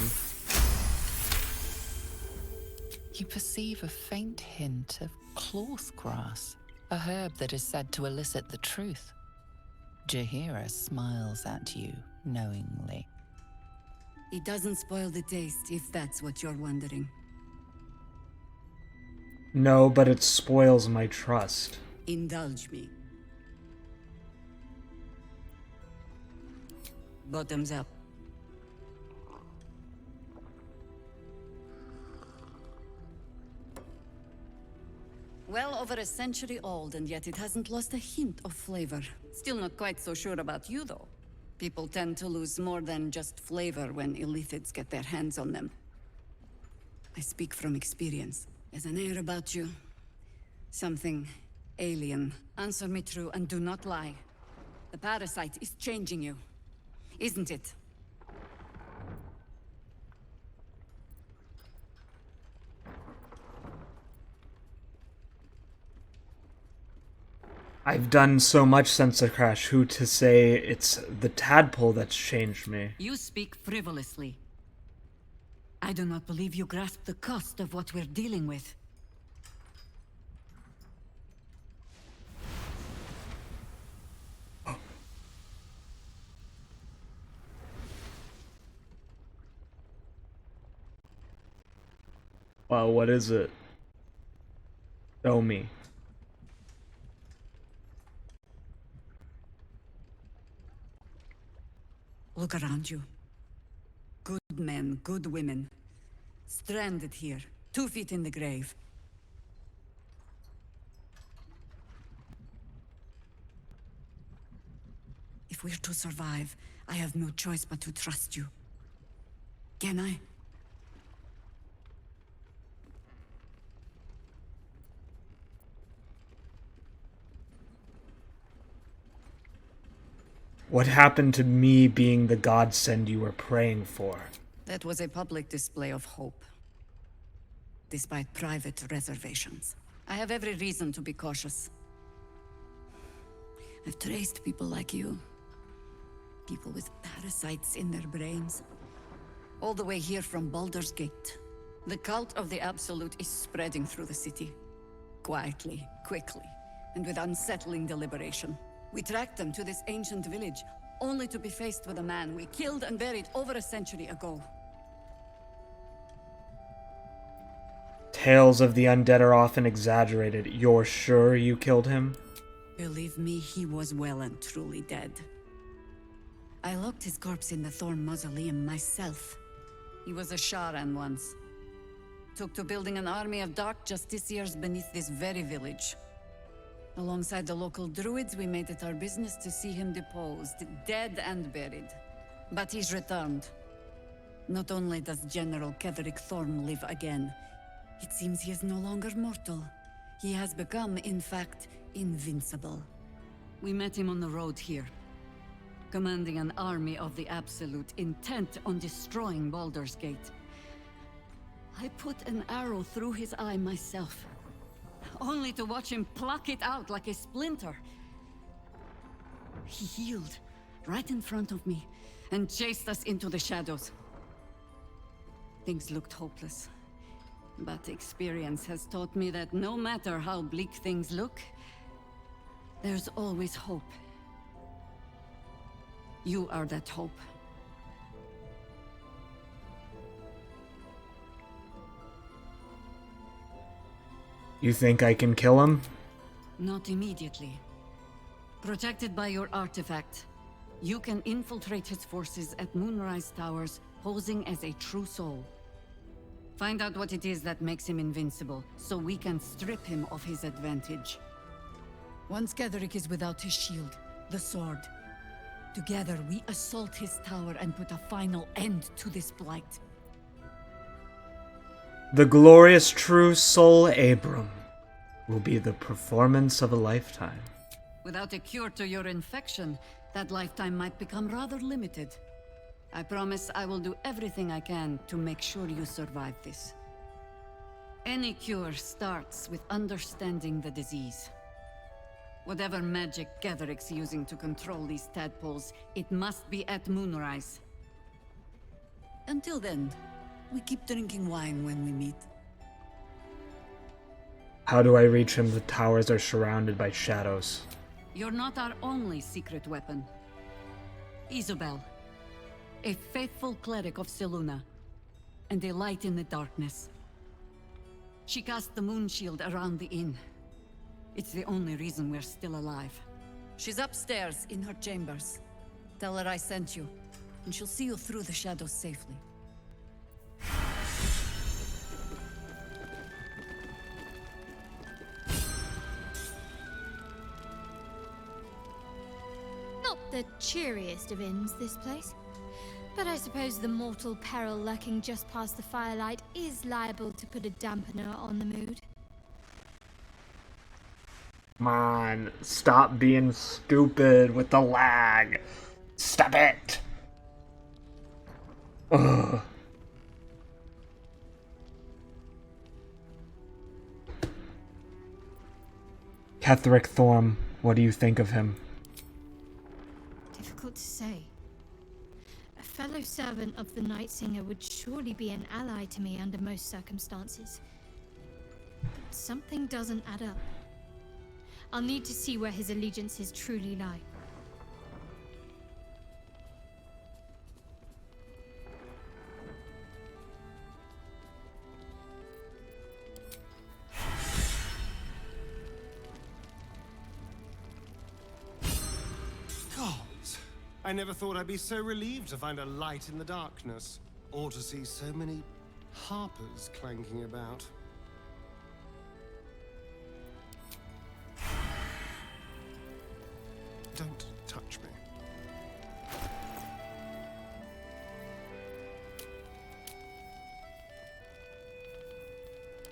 You perceive a faint hint of cloth grass, a herb that is said to elicit the truth. Jaheira smiles at you knowingly. It doesn't spoil the taste, if that's what you're wondering. No, but it spoils my trust. Indulge me. Bottoms up. Well over a century old, and yet it hasn't lost a hint of flavor. Still not quite so sure about you, though. People tend to lose more than just flavor when illithids get their hands on them. I speak from experience. There's an air about you. Something alien. Answer me true and do not lie. The parasite is changing you, isn't it? I've done so much since the crash, who to say it's the tadpole that's changed me? You speak frivolously. I do not believe you grasp the cost of what we're dealing with. Well, what is it? Show me. Look around you. Good men, good women. Stranded here, 2 feet in the grave. If we're to survive, I have no choice but to trust you. Can I? What happened to me being the godsend you were praying for? That was a public display of hope, despite private reservations. I have every reason to be cautious. I've traced people like you. People with parasites in their brains. All the way here from Baldur's Gate. The cult of the Absolute is spreading through the city. Quietly, quickly, and with unsettling deliberation. We tracked them to this ancient village, only to be faced with a man we killed and buried over a century ago. Tales of the undead are often exaggerated. You're sure you killed him? Believe me, he was well and truly dead. I locked his corpse in the Thorn Mausoleum myself. He was a Sharan once. Took to building an army of dark justiciars beneath this very village. Alongside the local druids, we made it our business to see him deposed, dead and buried. But he's returned. Not only does General Ketheric Thorn live again, it seems he is no longer mortal. He has become, in fact, invincible. We met him on the road here, commanding an army of the Absolute, intent on destroying Baldur's Gate. I put an arrow through his eye myself, only to watch him pluck it out like a splinter. He healed right in front of me and chased us into the shadows. Things looked hopeless, but experience has taught me that no matter how bleak things look, there's always hope. You are that hope. You think I can kill him? Not immediately. Protected by your artifact, you can infiltrate his forces at Moonrise Towers, posing as a true soul. Find out what it is that makes him invincible, so we can strip him of his advantage. Once Ketheric is without his shield, the sword, together we assault his tower and put a final end to this blight. The glorious true soul Abrom will be the performance of a lifetime. Without a cure to your infection, that lifetime might become rather limited. I promise I will do everything I can to make sure you survive this. Any cure starts with understanding the disease. Whatever magic Ketheric's using to control these tadpoles, it must be at Moonrise. Until then, we keep drinking wine when we meet. How do I reach him? The towers are surrounded by shadows. You're not our only secret weapon. Isabel, a faithful cleric of Selûne, and a light in the darkness. She cast the moon shield around the inn. It's the only reason we're still alive. She's upstairs in her chambers. Tell her I sent you, and she'll see you through the shadows safely. Not the cheeriest of inns, this place. But I suppose the mortal peril lurking just past the firelight is liable to put a dampener on the mood. Come on, stop being stupid with the lag. Stop it! Ugh. Ketheric Thorm, what do you think of him? Difficult to say. A fellow servant of the Night Singer would surely be an ally to me under most circumstances. But something doesn't add up. I'll need to see where his allegiances truly lie. Gods! I never thought I'd be so relieved to find a light in the darkness, or to see so many harpers clanking about. Don't touch me.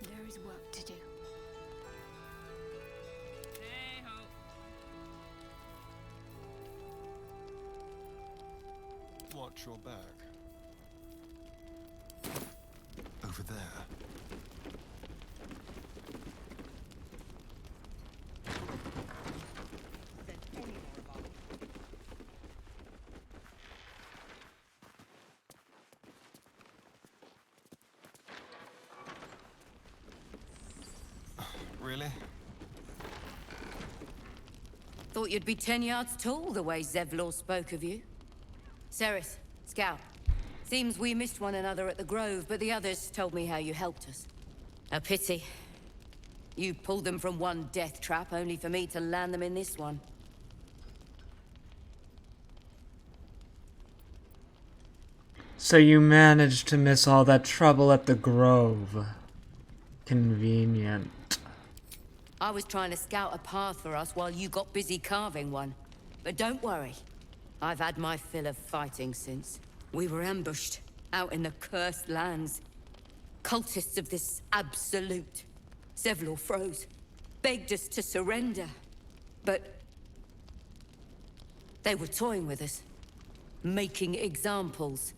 There is work to do. Watch your back. Over there. Really? Thought you'd be 10 yards tall the way Zevlor spoke of you. Sereth, Scout. Seems we missed one another at the Grove, but the others told me how you helped us. A pity. You pulled them from one death trap, only for me to land them in this one. So you managed to miss all that trouble at the Grove. Convenient. I was trying to scout a path for us while you got busy carving one. But don't worry. I've had my fill of fighting since. We were ambushed, out in the cursed lands. Cultists of this absolute. Zevlor froze, begged us to surrender. But they were toying with us, making examples.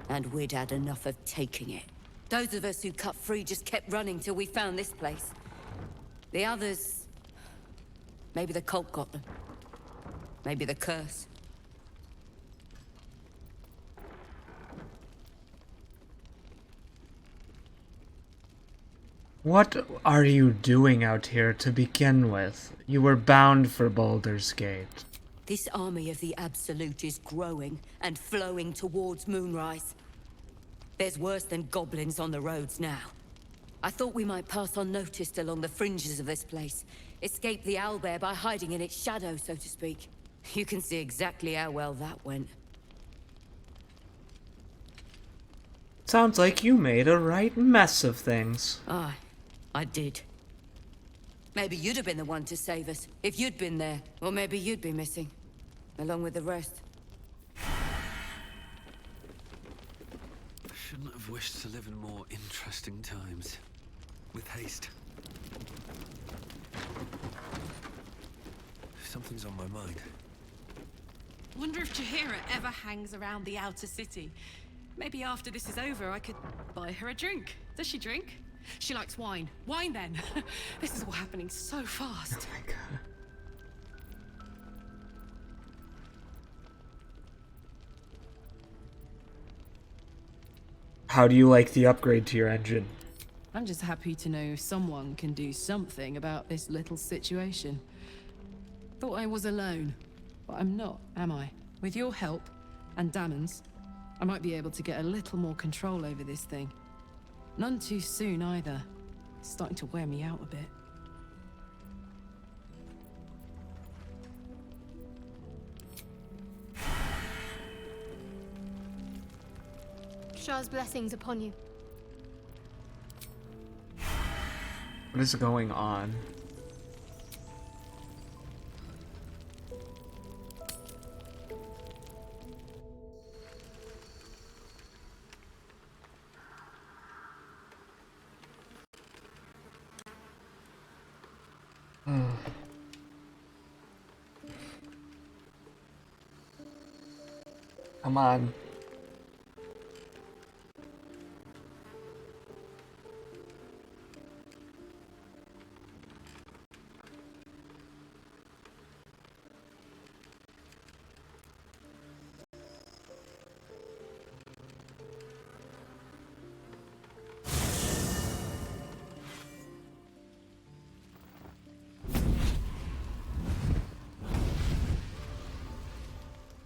And we'd had enough of taking it. Those of us who cut free just kept running till we found this place. The others... maybe the cult got them. Maybe the curse. What are you doing out here to begin with? You were bound for Baldur's Gate. This army of the Absolute is growing and flowing towards Moonrise. There's worse than goblins on the roads now. I thought we might pass unnoticed along the fringes of this place. Escape the owlbear by hiding in its shadow, so to speak. You can see exactly how well that went. Sounds like you made a right mess of things. Aye, I did. Maybe you'd have been the one to save us, if you'd been there. Or maybe you'd be missing, along with the rest. I shouldn't have wished to live in more interesting times. With haste. Something's on my mind. Wonder if Jaheira ever hangs around the outer city. Maybe after this is over, I could buy her a drink. Does she drink? She likes wine. Wine, then. This is all happening so fast. Oh my god. How do you like the upgrade to your engine? I'm just happy to know someone can do something about this little situation. Thought I was alone, but I'm not, am I? With your help, and Damon's, I might be able to get a little more control over this thing. None too soon, either. It's starting to wear me out a bit. Shah's blessings upon you. What is going on? Come on.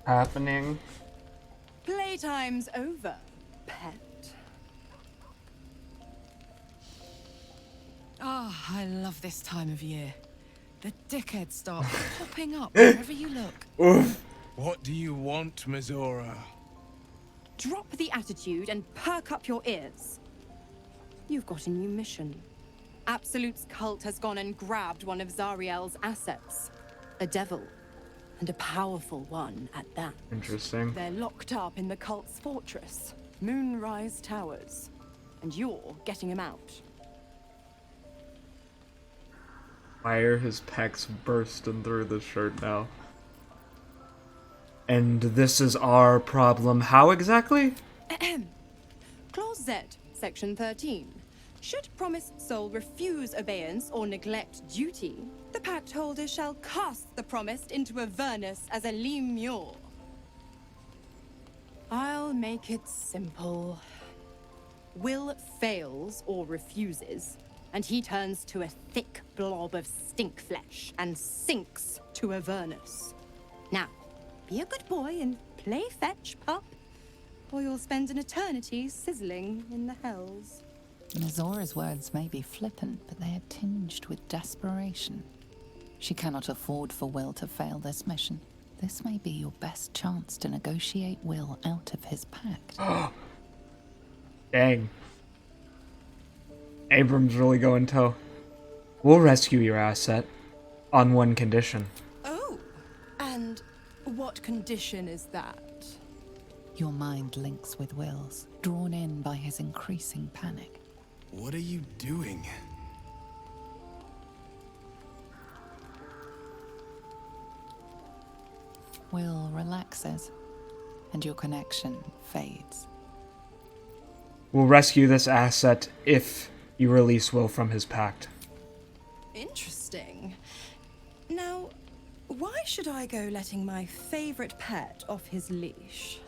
Happening. Playtime's over, pet. Oh, I love this time of year. The dickheads start popping up wherever you look. Oof. What do you want, Mizora? Drop the attitude and perk up your ears. You've got a new mission. Absolute's cult has gone and grabbed one of Zariel's assets. A devil. And a powerful one at that. Interesting. They're locked up in the cult's fortress, Moonrise Towers. And you're getting him out. Why are his pecs bursting through the shirt now? And this is our problem. How exactly? Clause Z, Section 13. Should promised soul refuse obeyance or neglect duty, the pact holder shall cast the promised into Avernus as a lemure. I'll make it simple. Wyll fails or refuses, and he turns to a thick blob of stink flesh and sinks to Avernus. Now, be a good boy and play fetch, pup, or you'll spend an eternity sizzling in the hells. Mizora's words may be flippant, but they are tinged with desperation. She cannot afford for Wyll to fail this mission. This may be your best chance to negotiate Wyll out of his pact. Dang. Abrom's really going toe. We'll rescue your asset. On one condition. Oh, and what condition is that? Your mind links with Wyll's, drawn in by his increasing panic. What are you doing? Wyll relaxes, and your connection fades. We'll rescue this asset if you release Wyll from his pact. Interesting. Now, why should I go letting my favorite pet off his leash?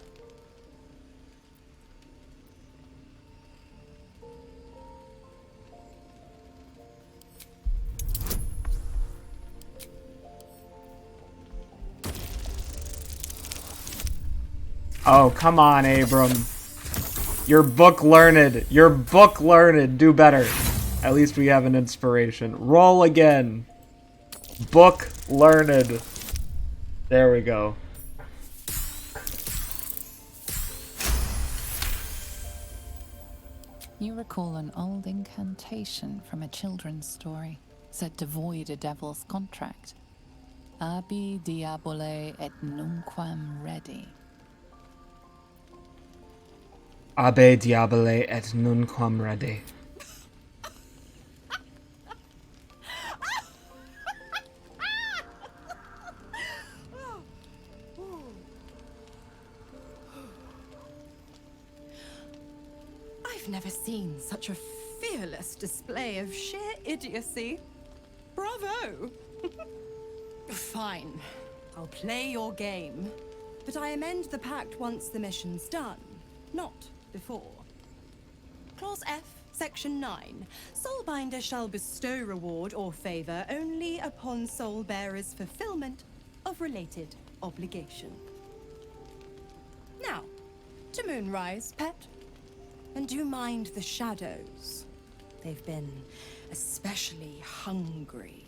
Oh, come on, Abrom. You're book learned. You're book learned. Do better. At least we have an inspiration. Roll again. Book learned. There we go. You recall an old incantation from a children's story, said to void a devil's contract. Abi diabole et nunquam redi. Abe diabole et nunquam rede. I've never seen such a fearless display of sheer idiocy. Bravo! Fine, I'll play your game. But I amend the pact once the mission's done, not before. Clause F, Section 9. Soulbinder shall bestow reward or favor only upon soul-bearer's fulfillment of related obligation. Now, to Moonrise, pet. And do mind the shadows. They've been especially hungry.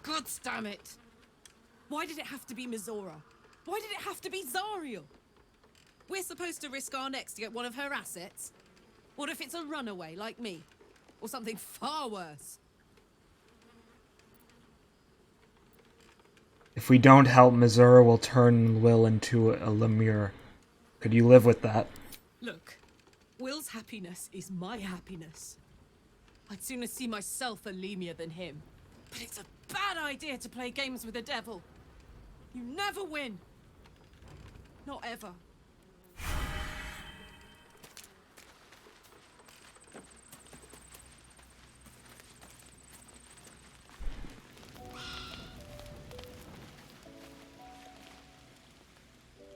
God damn it! Why did it have to be Mizora? Why did it have to be Zariel? We're supposed to risk our necks to get one of her assets? What if it's a runaway like me? Or something far worse? If we don't help, Missouri will turn Wyll into a lemure. Could you live with that? Look, Will's happiness is my happiness. I'd sooner see myself a lemure than him. But it's a bad idea to play games with the devil. You never win. Not ever.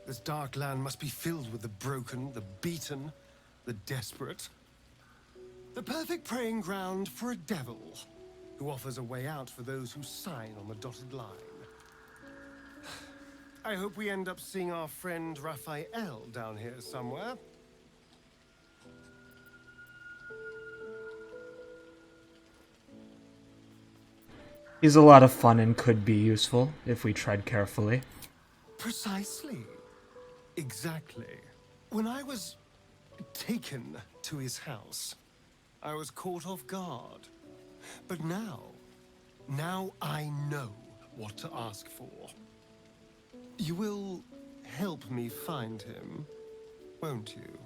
This dark land must be filled with the broken, the beaten, the desperate. The perfect preying ground for a devil who offers a way out for those who sign on the dotted line. I hope we end up seeing our friend Raphael down here somewhere. He's a lot of fun and could be useful if we tread carefully. Precisely. Exactly. When I was taken to his house, I was caught off guard. But now I know what to ask for. You will help me find him, won't you?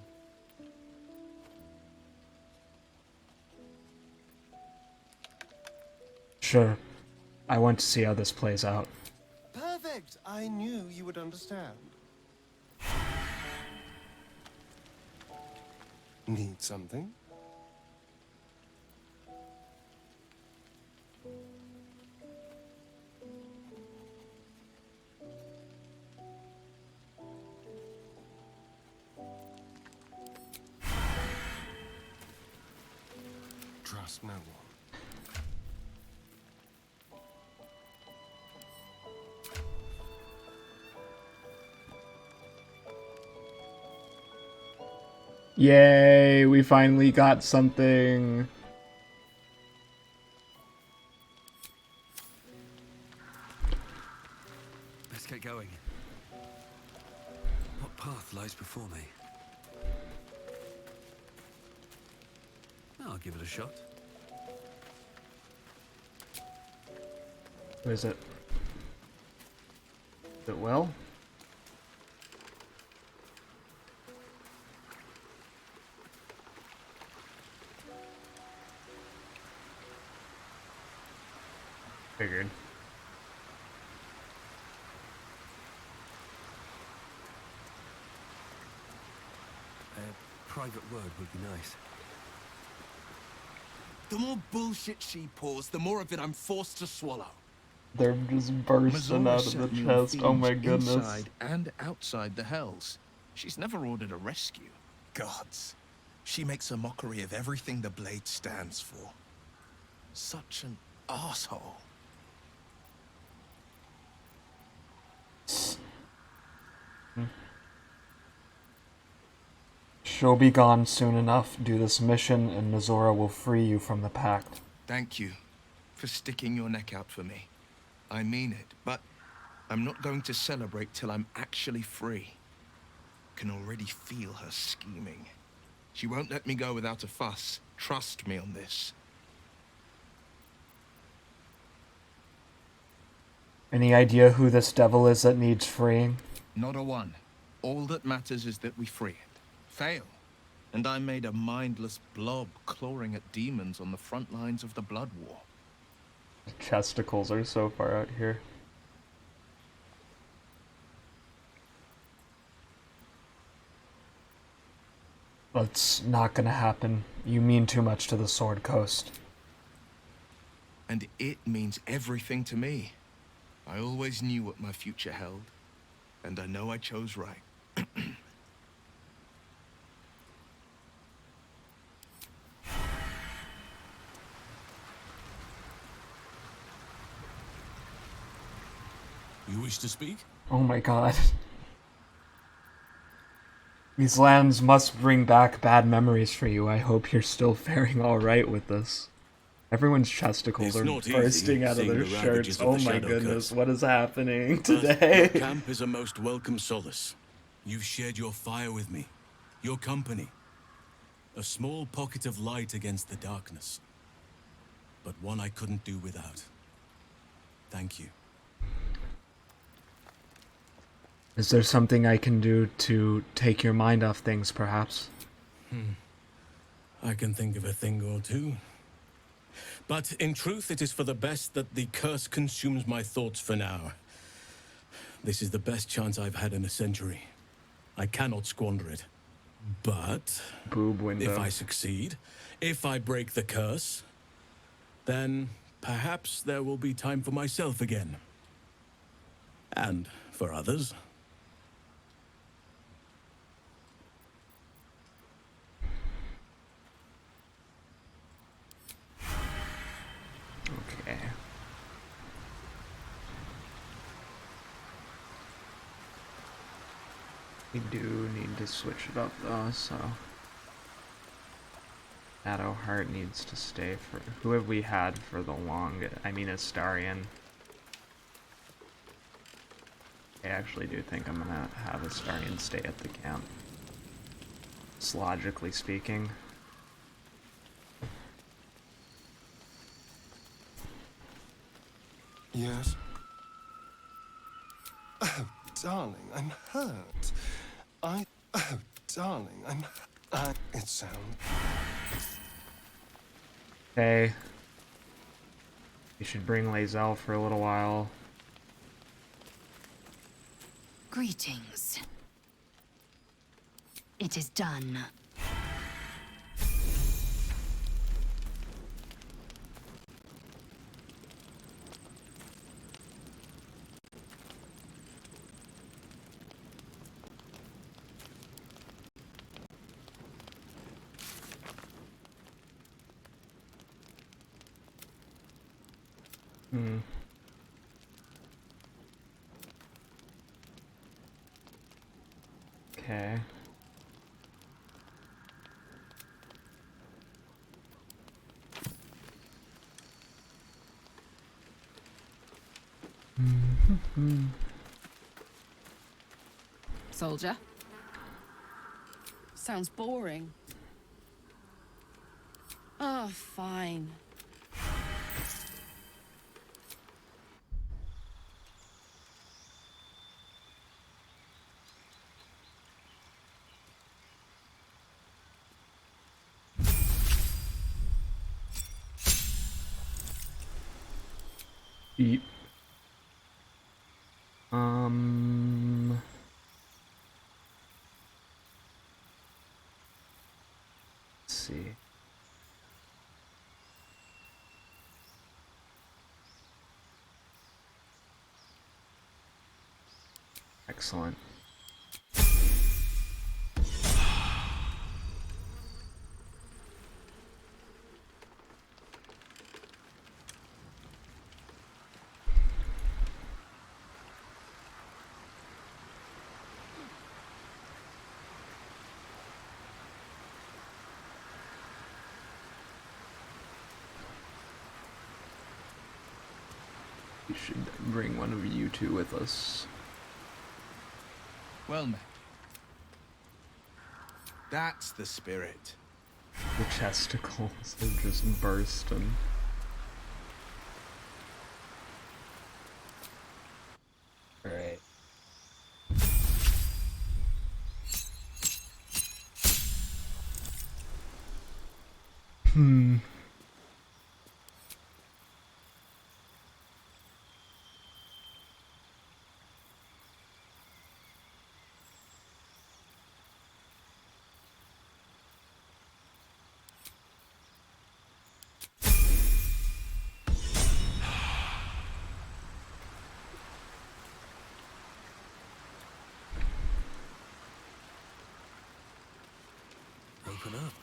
Sure. I want to see how this plays out. Perfect! I knew you would understand. Need something? Trust no one. Yay, we finally got something. Let's get going. What path lies before me? I'll give it a shot. Who is it? Is it Wyll? Figured. private word would be nice. The more bullshit she pours, the more of it I'm forced to swallow. They're just bursting Mazora out of the set new chest. Oh my thieves goodness. inside and outside the Hells. She's never ordered a rescue. Gods. She makes a mockery of everything the Blade stands for. Such an asshole. She'll be gone soon enough. Do this mission and Mazora will free you from the pact. Thank you for sticking your neck out for me. I mean it, but I'm not going to celebrate till I'm actually free. Can already feel her scheming. She won't let me go without a fuss. Trust me on this. Any idea who this devil is that needs freeing? Not a one. All that matters is that we free it. Fail, and I made a mindless blob clawing at demons on the front lines of the Blood War. The chesticles are so far out here. That's not gonna happen. You mean too much to the Sword Coast. And it means everything to me. I always knew what my future held, and I know I chose right. You wish to speak? Oh my god. These lands must bring back bad memories for you. I hope you're still faring alright with this. Everyone's chesticles are bursting out of their shirts. Oh my goodness, what is happening today? Your camp is a most welcome solace. You've shared your fire with me, your company. A small pocket of light against the darkness. But one I couldn't do without. Thank you. Is there something I can do to take your mind off things, perhaps? I can think of a thing or two. But in truth, it is for the best that the curse consumes my thoughts for now. This is the best chance I've had in a century. I cannot squander it. But boob window. If I succeed, if I break the curse, then perhaps there will be time for myself again. And for others. Okay. We do need to switch it up though, so Shadowheart needs to stay for... Who have we had for the longest? I mean Astarion. I actually do think I'm gonna have Astarion stay at the camp. Just logically speaking. Yes? Oh, darling, I'm hurt. Oh, darling, it sounds... Okay. You should bring Lae'zel for a little while. Greetings. It is done. Okay. Soldier? Sounds boring. Oh, fine. Eat. see. Excellent. We should bring one of you two with us. Well met. That's the spirit. The chesticles are just bursting. Alright. Open up.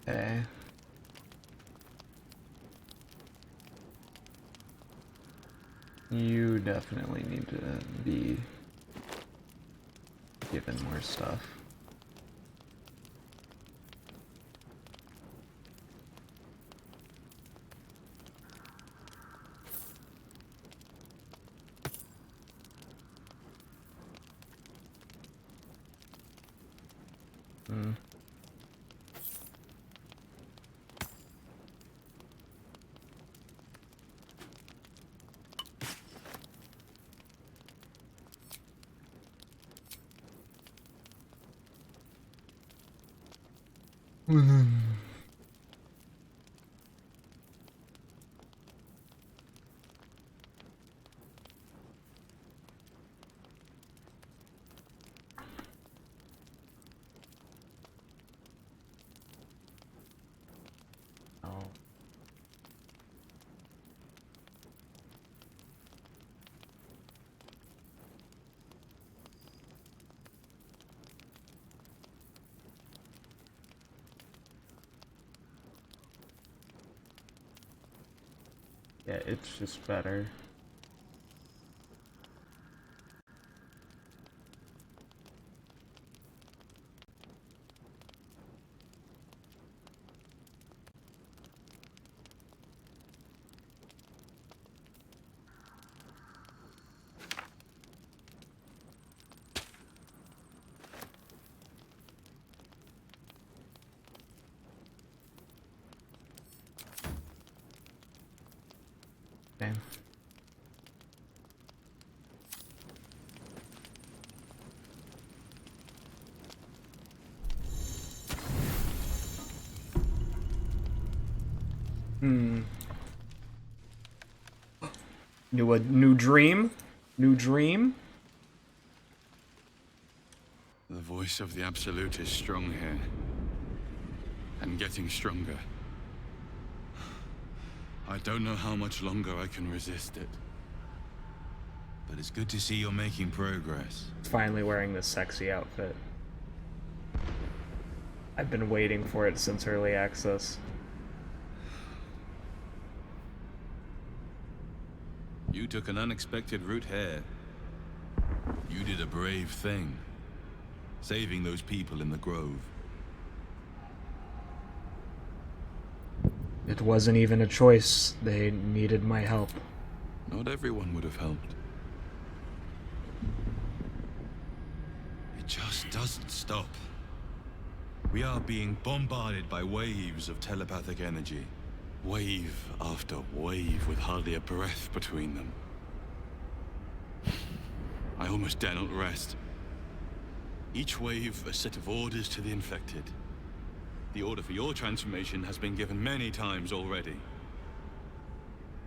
Okay. You definitely need to be given more stuff. Yeah, it's just better. Okay. New dream? New dream? The voice of the Absolute is strong here. And getting stronger. I don't know how much longer I can resist it. But it's good to see you're making progress. Finally wearing this sexy outfit. I've been waiting for it since early access. You took an unexpected route here. You did a brave thing. Saving those people in the grove. It wasn't even a choice. They needed my help. Not everyone would have helped. It just doesn't stop. We are being bombarded by waves of telepathic energy. Wave after wave with hardly a breath between them. I almost dare not rest. Each wave a set of orders to the infected. The order for your transformation has been given many times already.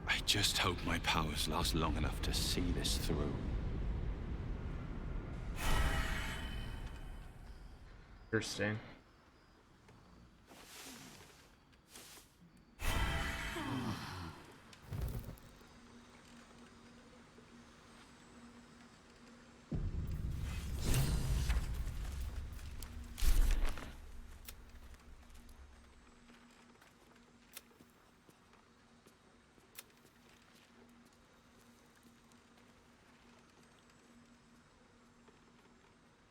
I just hope my powers last long enough to see this through. Interesting.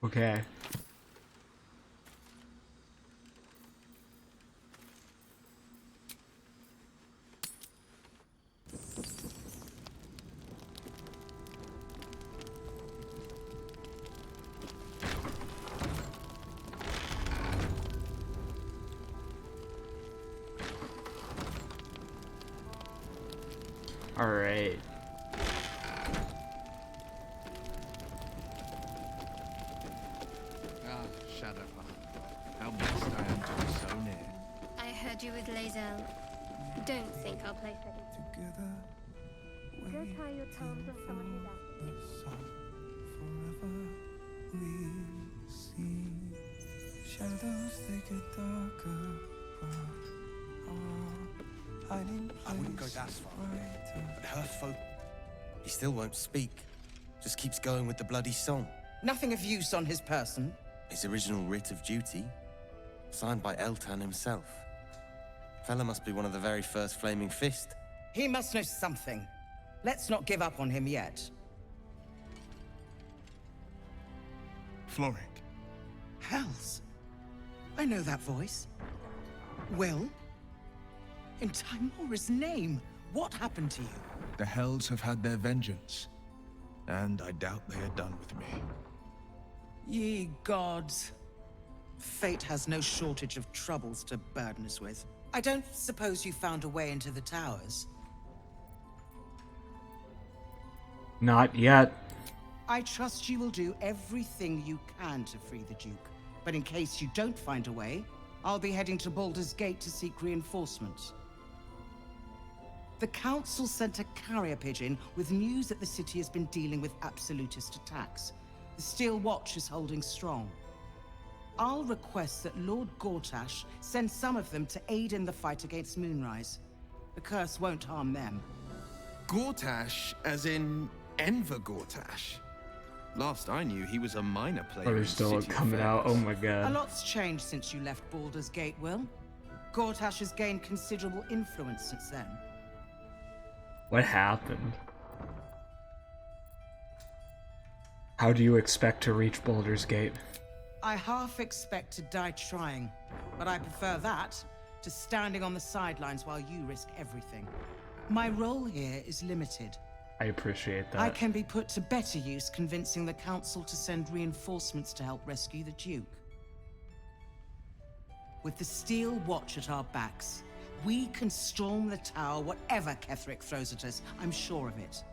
Okay. All right. How blessed I am to be so near. I heard you with Lae'zel. Don't think I'll play for you. Go tie your charms on someone who's out. Shadows, they get darker. I wouldn't go that far. But her folk, he still won't speak. Just keeps going with the bloody song. Nothing of use on his person. His original writ of duty, signed by Eltan himself. Fella must be one of the very first Flaming Fist. He must know something. Let's not give up on him yet. Floric. Hells. I know that voice. Wyll? In Timora's name, what happened to you? The Hells have had their vengeance, and I doubt they are done with me. Ye gods. Fate has no shortage of troubles to burden us with. I don't suppose you found a way into the towers? Not yet. I trust you will do everything you can to free the Duke. But in case you don't find a way, I'll be heading to Baldur's Gate to seek reinforcements. The Council sent a carrier pigeon with news that the city has been dealing with absolutist attacks. The Steel Watch is holding strong. I'll request that Lord Gortash send some of them to aid in the fight against Moonrise. The curse won't harm them. Gortash, as in Enver Gortash. Last I knew, he was a minor player. Oh, they're in still city coming out. affairs. Oh my A god. lot's changed since you left Baldur's Gate, Wyll. Gortash has gained considerable influence since then. What happened? How do you expect to reach Baldur's Gate? I half expect to die trying, but I prefer that to standing on the sidelines while you risk everything. My role here is limited. I appreciate that. I can be put to better use convincing the Council to send reinforcements to help rescue the Duke. With the Steel Watch at our backs, we can storm the tower whatever Ketheric throws at us, I'm sure of it.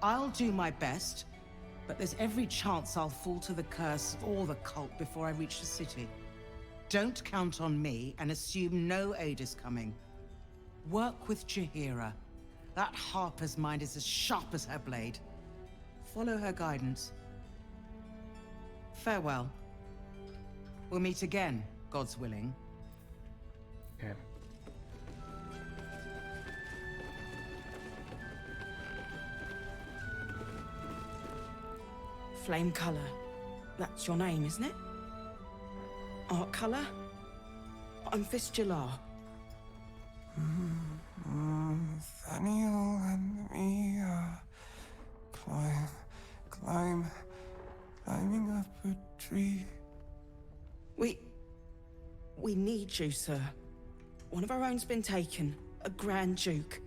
I'll do my best, but there's every chance I'll fall to the curse or the cult before I reach the city. Don't count on me and assume no aid is coming. Work with Jaheira. That Harper's mind is as sharp as her blade. Follow her guidance. Farewell. We'll meet again, God's willing. Okay. Flame color. That's your name, isn't it? Art color? I'm Fistular. Nathaniel and me are climbing up a tree. We need you, sir. One of our own's been taken, a Grand Duke.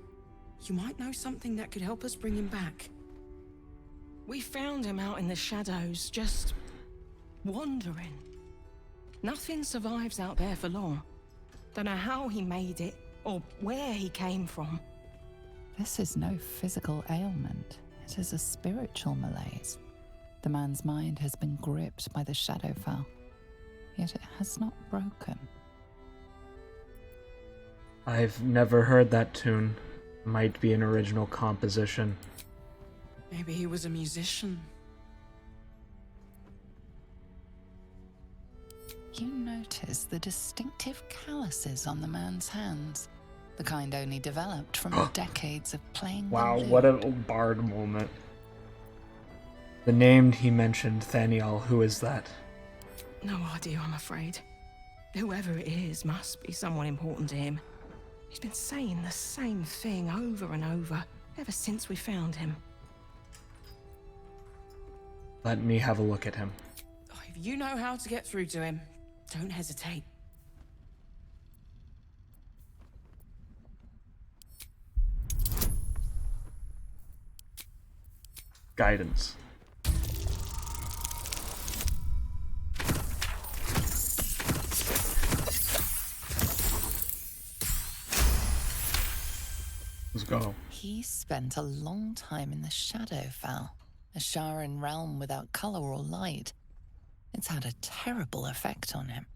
You might know something that could help us bring him back. We found him out in the shadows, just wandering. Nothing survives out there for long. Don't know how he made it, or where he came from. This is no physical ailment. It is a spiritual malaise. The man's mind has been gripped by the Shadowfell, yet it has not broken. I've never heard that tune. Might be an original composition. Maybe he was a musician. You notice the distinctive calluses on the man's hands, the kind only developed from decades of playing Wow, the lute. what a bard moment. The name he mentioned, Thaniel, who is that? No idea, I'm afraid. Whoever it is must be someone important to him. He's been saying the same thing over and over, ever since we found him. Let me have a look at him. If you know how to get through to him, don't hesitate. Guidance. Let's go. He spent a long time in the Shadowfell, a Sharan realm without color or light. It's had a terrible effect on him.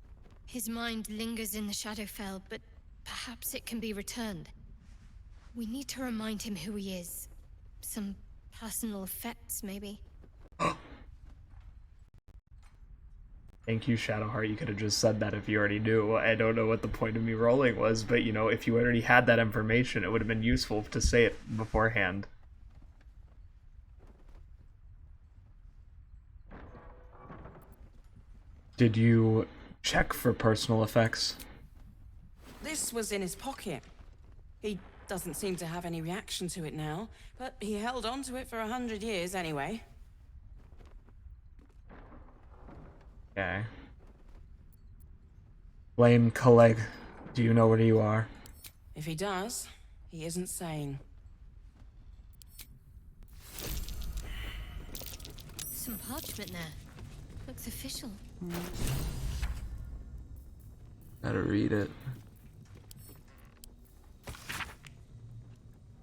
His mind lingers in the Shadowfell, but perhaps it can be returned. We need to remind him who he is. Some personal effects, maybe. Thank you, Shadowheart. You could have just said that if you already knew. I don't know what the point of me rolling was, but you know, if you already had that information, it would have been useful to say it beforehand. Did you check for personal effects? This was in his pocket. He doesn't seem to have any reaction to it now, but he held on to it for 100 years anyway. Okay. Blame Colleg. Do you know where you are? If he does, he isn't sane. Some parchment there. Looks official. Gotta read it.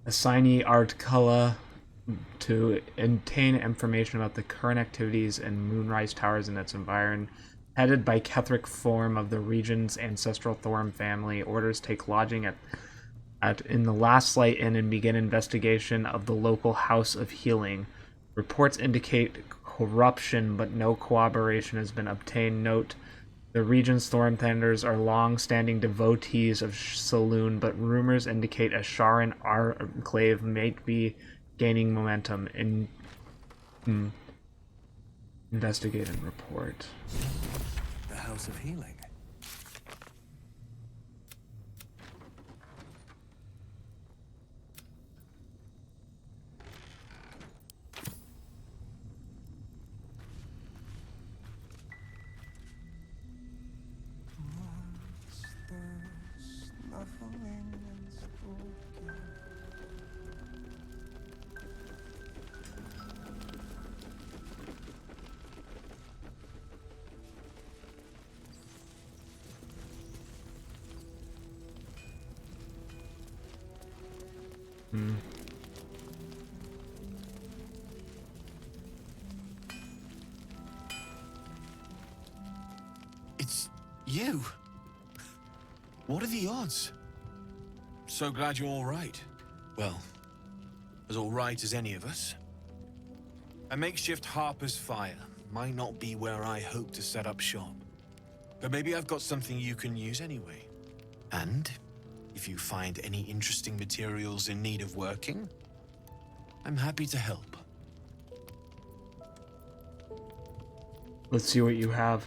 Assignee art color to obtain information about the current activities in Moonrise Towers and its environ. Headed by Ketheric Form of the region's ancestral Thorm family, orders take lodging in the Last Light Inn and begin investigation of the local House of Healing. Reports indicate corruption, but no corroboration has been obtained. Note, the region's Thornthanders are long-standing devotees of Saloon, but rumors indicate a Sharan enclave might be gaining momentum. Investigate and report. The House of Healing. It's you. What are the odds? So glad you're all right. Well, as all right as any of us. A makeshift Harper's Fire might not be where I hope to set up shop. But maybe I've got something you can use anyway. And if you find any interesting materials in need of working, I'm happy to help. Let's see what you have.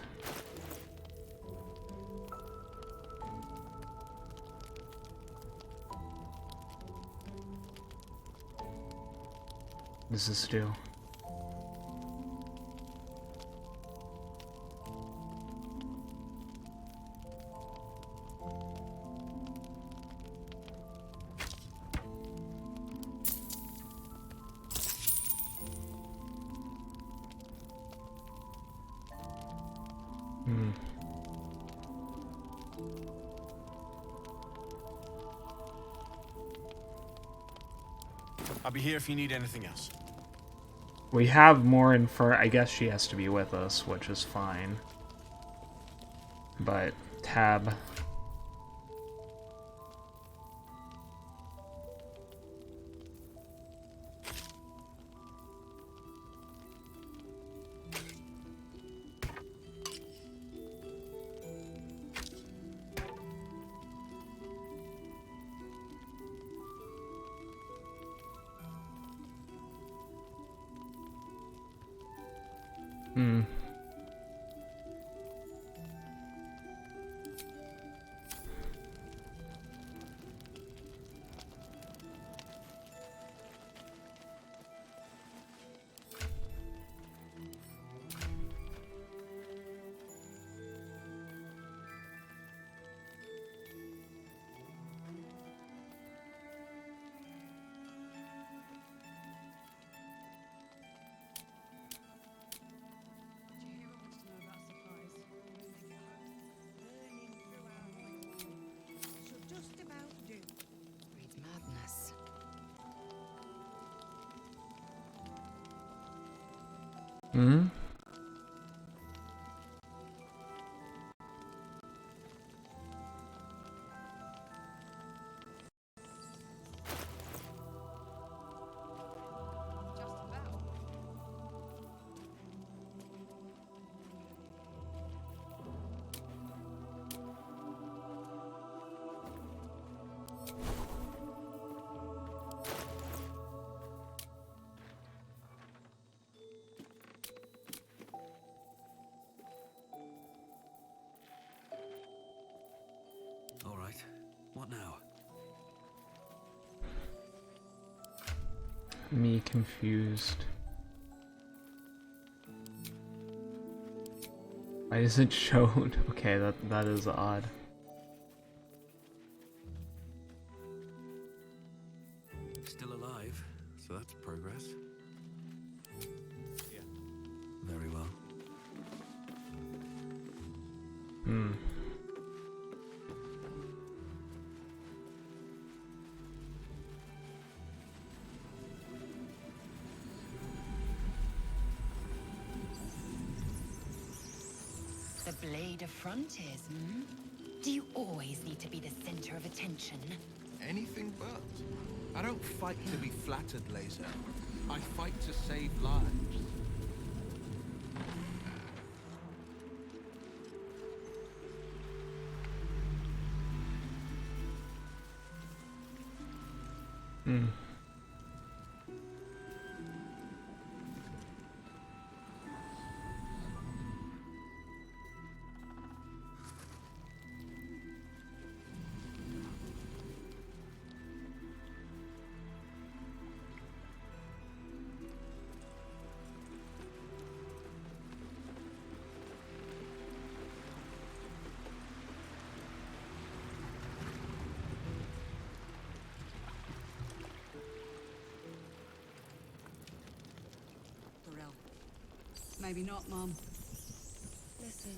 What does this do? I'll be here if you need anything else. We have more info. I guess she has to be with us, which is fine. But tab. Hmm. Madness. Hmm? All right. What now? Me confused. Why is it showed? Okay, that is odd. Still alive, so that's progress. Yeah. Very well. Hmm. The blade of frontiers, hmm? Do you always need to be the center of attention? Anything but. I don't fight to be flattered, Laser. I fight to save lives. Hmm. Maybe not, Mom. Listen.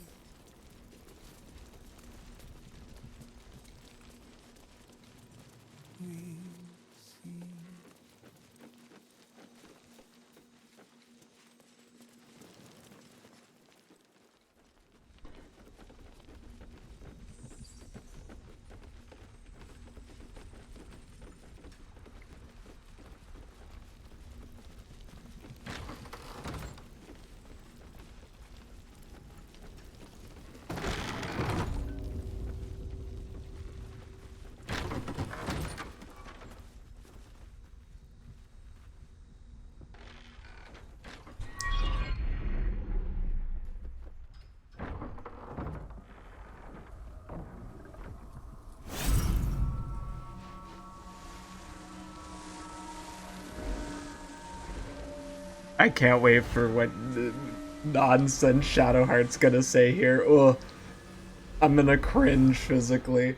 I can't wait for what nonsense Shadowheart's gonna say here. Ugh. I'm gonna cringe physically.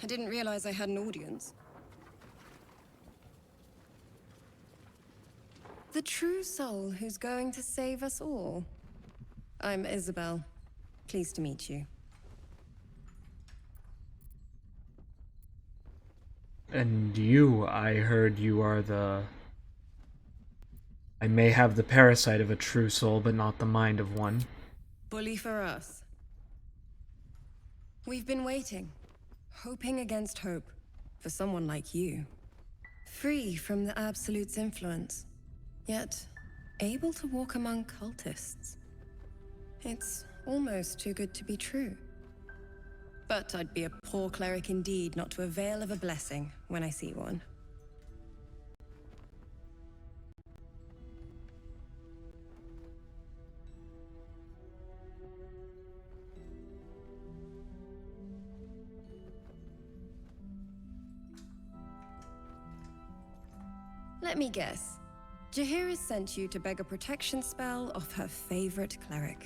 I didn't realize I had an audience. The true soul who's going to save us all. I'm Isabel. Pleased to meet you. And you, I heard you are the... I may have the parasite of a true soul, but not the mind of one. Bully for us. We've been waiting, hoping against hope, for someone like you. Free from the Absolute's influence, yet able to walk among cultists. It's almost too good to be true. But I'd be a poor cleric indeed not to avail of a blessing when I see one. Let me guess. Jaheira sent you to beg a protection spell off her favorite cleric.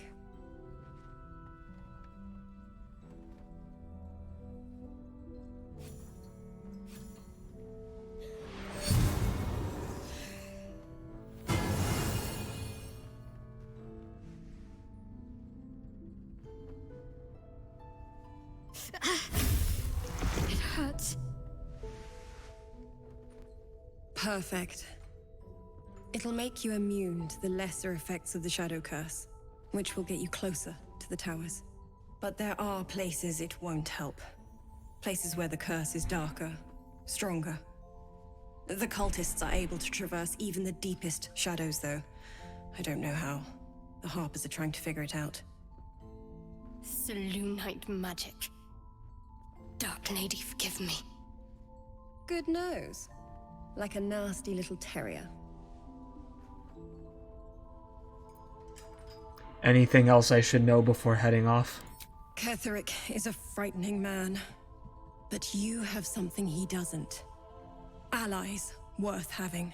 It hurts. Perfect. It'll make you immune to the lesser effects of the Shadow Curse, which will get you closer to the towers. But there are places it won't help. Places where the curse is darker, stronger. The cultists are able to traverse even the deepest shadows, though. I don't know how. The Harpers are trying to figure it out. Selûnite magic. Dark Lady, forgive me. Good nose. Like a nasty little terrier. Anything else I should know before heading off? Ketheric is a frightening man. But you have something he doesn't. Allies worth having.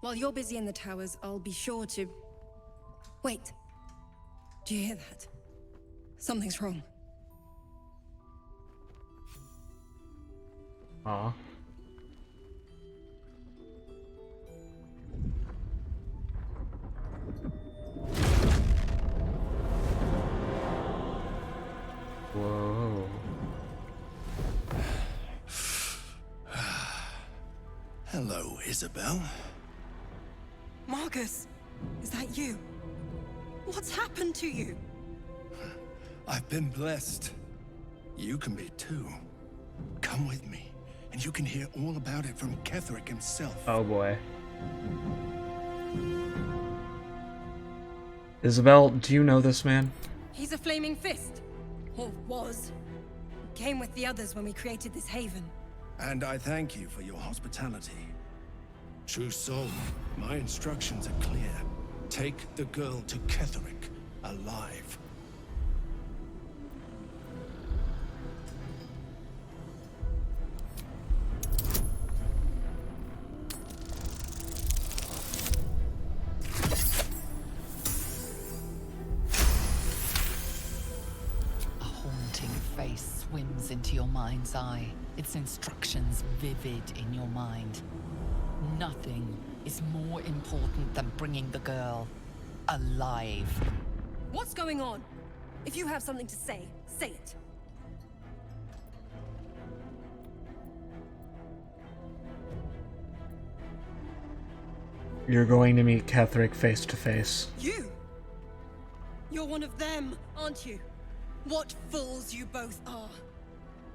While you're busy in the towers, I'll be sure to... Wait. Do you hear that? Something's wrong. Aw. Whoa. Hello, Isabel. Marcus, is that you? What's happened to you? I've been blessed. You can be too. Come with me, and you can hear all about it from Ketheric himself. Oh boy. Isabel, do you know this man? He's a flaming fist. Or was. He came with the others when we created this haven. And I thank you for your hospitality. True soul, my instructions are clear. Take the girl to Ketheric, alive. Swims into your mind's eye, its instructions vivid in your mind. Nothing is more important than bringing the girl alive. What's going on? If you have something to say, say it. You're going to meet Ketheric face to face. You? You're one of them, aren't you? What fools you both are.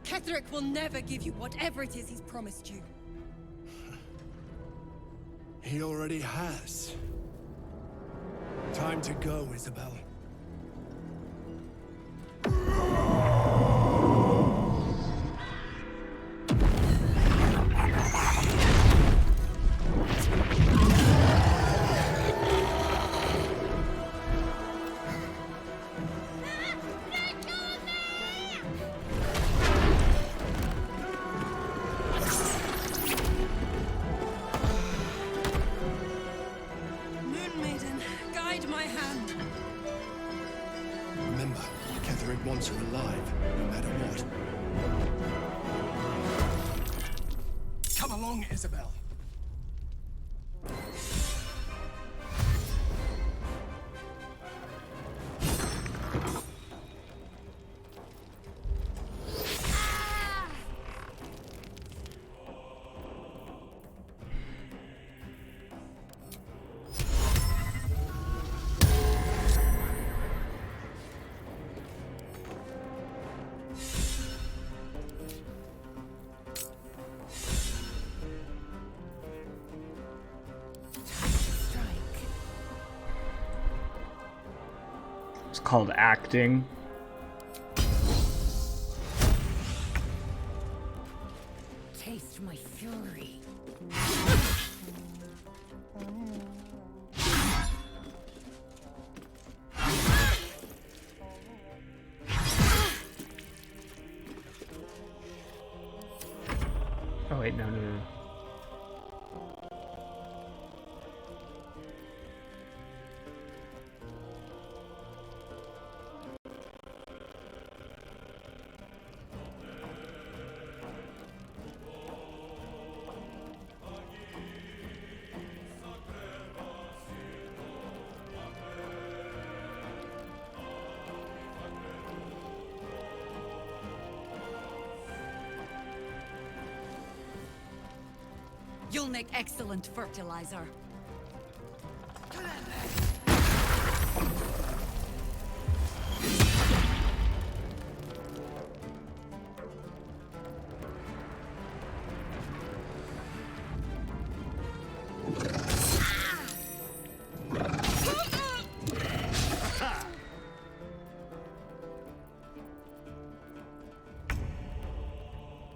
Ketheric will never give you whatever it is he's promised you. He already has. Time to go, Isabel. Wants her alive, no matter what. Come along, Isabel. It's called acting. Taste my fury. Oh wait, no. You'll make excellent fertilizer.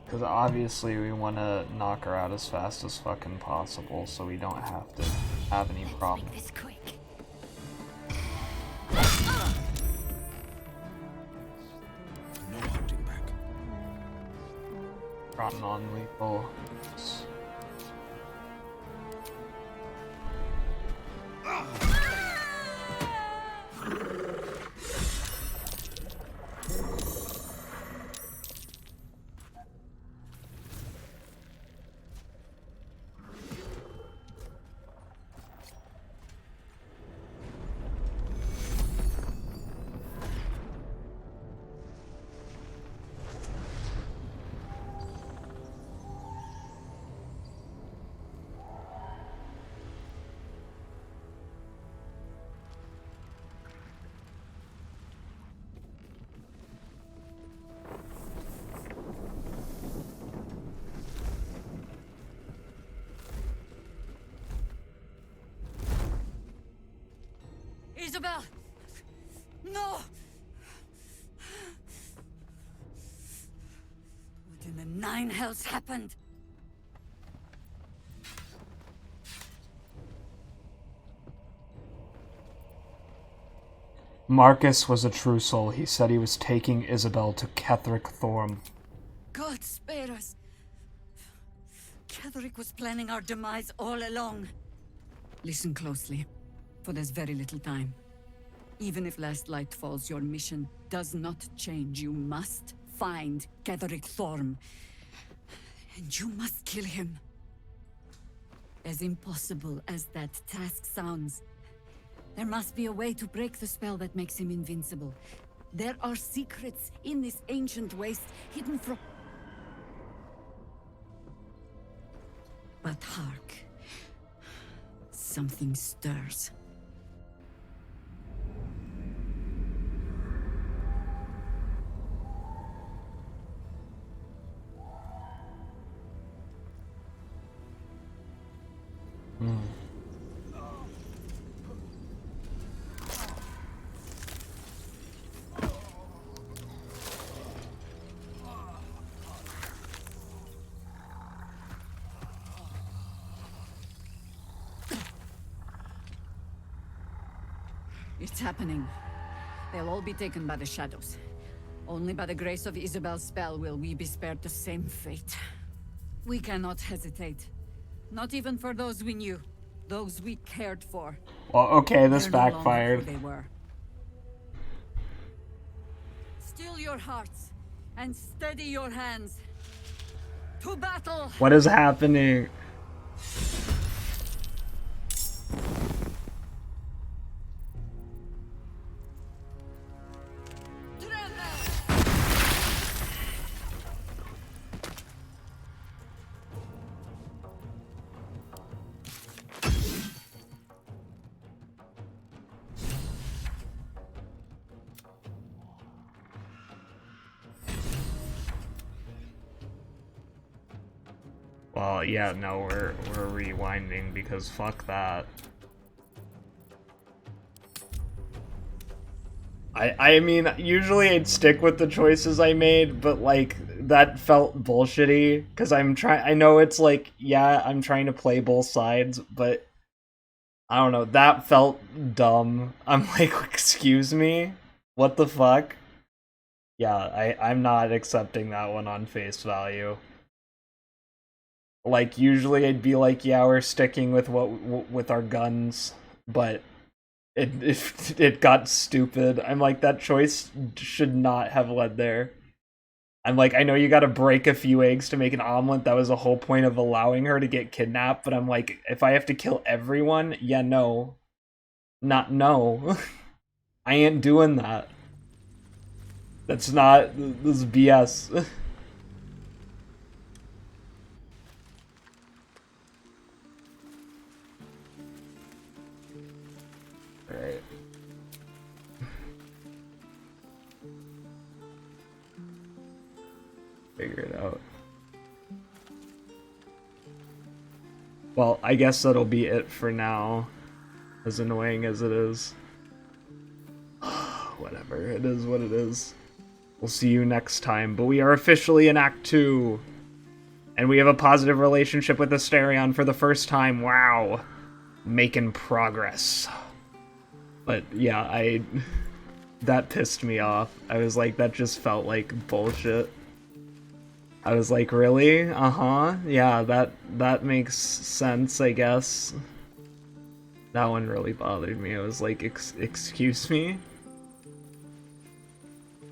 Because obviously we want to knock her out as fast as fucking possible so we don't have to have any problems. This quick. No holding back. Not non-lethal. Isabel! No! What in the nine hells happened? Marcus was a true soul. He said he was taking Isabel to Ketheric Thorm. God spare us. Ketheric was planning our demise all along. Listen closely, for there's very little time. Even if last light falls, your mission does not change. You must find Ketheric Thorm. And you must kill him. As impossible as that task sounds, there must be a way to break the spell that makes him invincible. There are secrets in this ancient waste hidden from... But hark. Something stirs. It's happening. They'll all be taken by the shadows. Only by the grace of Isabel's spell will we be spared the same fate. We cannot hesitate. Not even for those we knew. Those we cared for. Well, okay, this They're no longer backfired. who they were. Still your hearts and steady your hands. To battle! What is happening? Well, yeah, no, we're rewinding because fuck that. I mean, usually I'd stick with the choices I made, but like that felt bullshitty because I know it's like, yeah, I'm trying to play both sides, but I don't know, that felt dumb. I'm like, excuse me? What the fuck? Yeah, I'm not accepting that one on face value. Like, usually I'd be like, yeah, we're sticking with with our guns, but it got stupid. I'm like, that choice should not have led there. I'm like, I know you gotta break a few eggs to make an omelet. That was the whole point of allowing her to get kidnapped, but I'm like, if I have to kill everyone, yeah, no. No. I ain't doing that. That's not... This is BS. Alright. Figure it out. Well, I guess that'll be it for now. As annoying as it is. Whatever, it is what it is. We'll see you next time, but we are officially in Act 2. And we have a positive relationship with Astarion for the first time. Wow. Making progress. But yeah, that pissed me off. I was like, that just felt like bullshit. I was like, really? Uh-huh. Yeah, that makes sense, I guess. That one really bothered me. I was like, excuse me?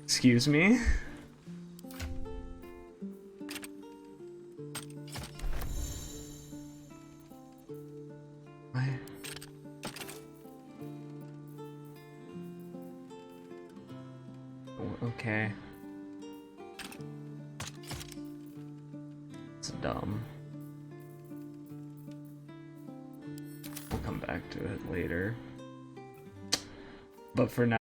Excuse me? What? Oh, okay. It's dumb. We'll come back to it later. But for now,